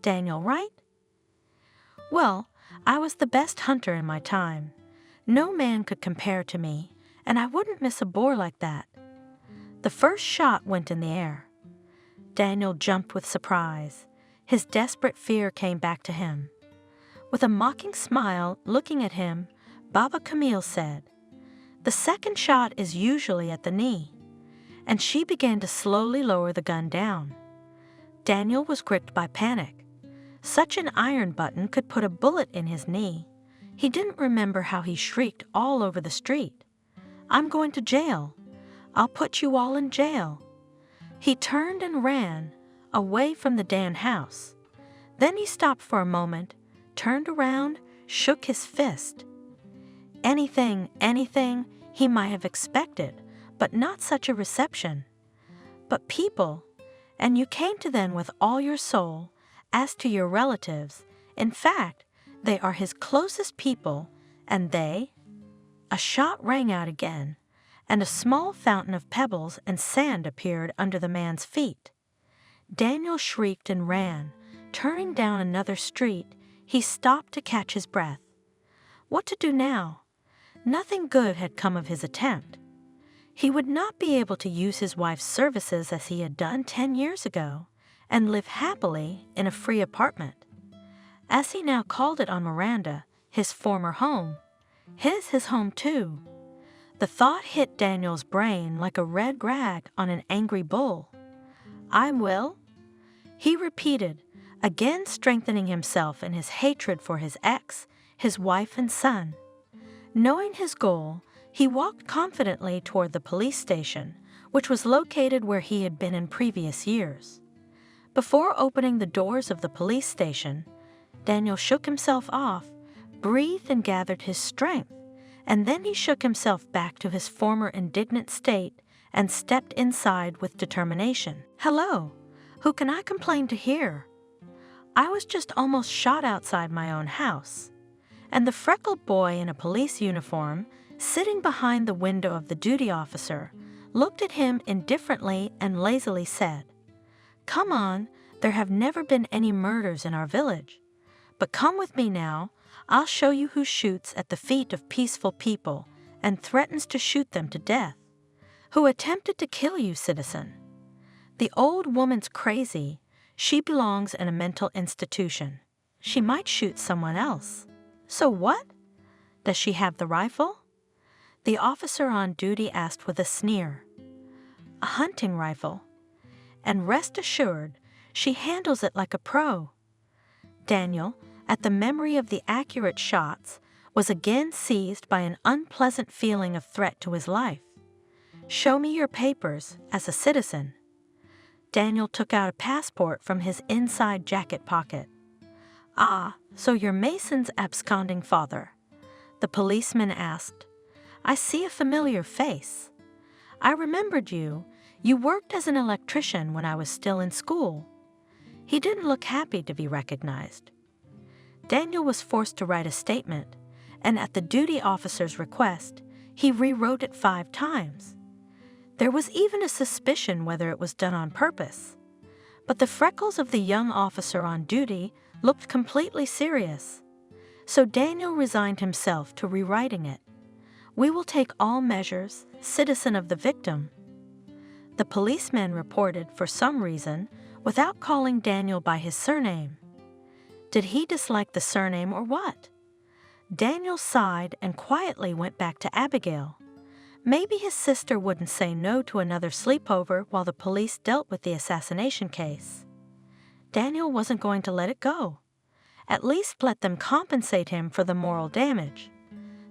"Daniel, right?" "Well, I was the best hunter in my time. No man could compare to me, and I wouldn't miss a boar like that." The first shot went in the air. Daniel jumped with surprise. His desperate fear came back to him. With a mocking smile looking at him, Baba Camille said, "The second shot is usually at the knee." And she began to slowly lower the gun down. Daniel was gripped by panic. Such an iron button could put a bullet in his knee. He didn't remember how he shrieked all over the street. "I'm going to jail. I'll put you all in jail." He turned and ran, away from the Dan house. Then he stopped for a moment, turned around, shook his fist. Anything, he might have expected, but not such a reception. But people, and you came to them with all your soul. As to your relatives, in fact, they are his closest people, and they... A shot rang out again, and a small fountain of pebbles and sand appeared under the man's feet. Daniel shrieked and ran. Turning down another street, he stopped to catch his breath. What to do now? Nothing good had come of his attempt. He would not be able to use his wife's services as he had done 10 years ago, and live happily in a free apartment. As he now called it on Miranda, his former home, his home too. The thought hit Daniel's brain like a red rag on an angry bull. "I will," he repeated, again strengthening himself in his hatred for his ex, his wife and son. Knowing his goal, he walked confidently toward the police station, which was located where he had been in previous years. Before opening the doors of the police station, Daniel shook himself off, breathed and gathered his strength, and then he shook himself back to his former indignant state and stepped inside with determination. "Hello, who can I complain to here? I was just almost shot outside my own house." And the freckled boy in a police uniform, sitting behind the window of the duty officer, looked at him indifferently and lazily said, "Come on, there have never been any murders in our village. But come with me now, I'll show you who shoots at the feet of peaceful people and threatens to shoot them to death. Who attempted to kill you, citizen? The old woman's crazy. She belongs in a mental institution. She might shoot someone else. So what? Does she have the rifle?" The officer on duty asked with a sneer. "A hunting rifle. And rest assured, she handles it like a pro." Daniel, at the memory of the accurate shots, was again seized by an unpleasant feeling of threat to his life. "Show me your papers as a citizen." Daniel took out a passport from his inside jacket pocket. "Ah, so you're Mason's absconding father?" the policeman asked. "I see a familiar face. I remembered you. You worked as an electrician when I was still in school." He didn't look happy to be recognized. Daniel was forced to write a statement, and at the duty officer's request, he rewrote it 5 times. There was even a suspicion whether it was done on purpose. But the freckles of the young officer on duty looked completely serious. So Daniel resigned himself to rewriting it. "We will take all measures, citizen of the victim." The policeman reported for some reason without calling Daniel by his surname. Did he dislike the surname or what? Daniel sighed and quietly went back to Abigail. Maybe his sister wouldn't say no to another sleepover while the police dealt with the assassination case. Daniel wasn't going to let it go. At least let them compensate him for the moral damage.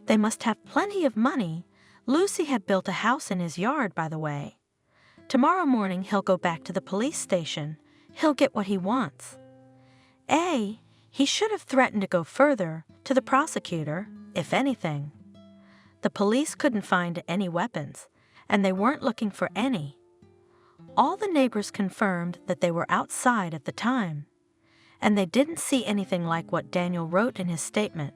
They must have plenty of money. Lucy had built a house in his yard, by the way. Tomorrow morning he'll go back to the police station. He'll get what he wants. He should have threatened to go further, to the prosecutor, if anything. The police couldn't find any weapons, and they weren't looking for any. All the neighbors confirmed that they were outside at the time, and they didn't see anything like what Daniel wrote in his statement.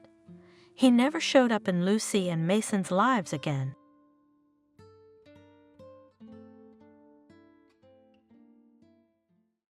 He never showed up in Lucy and Mason's lives again.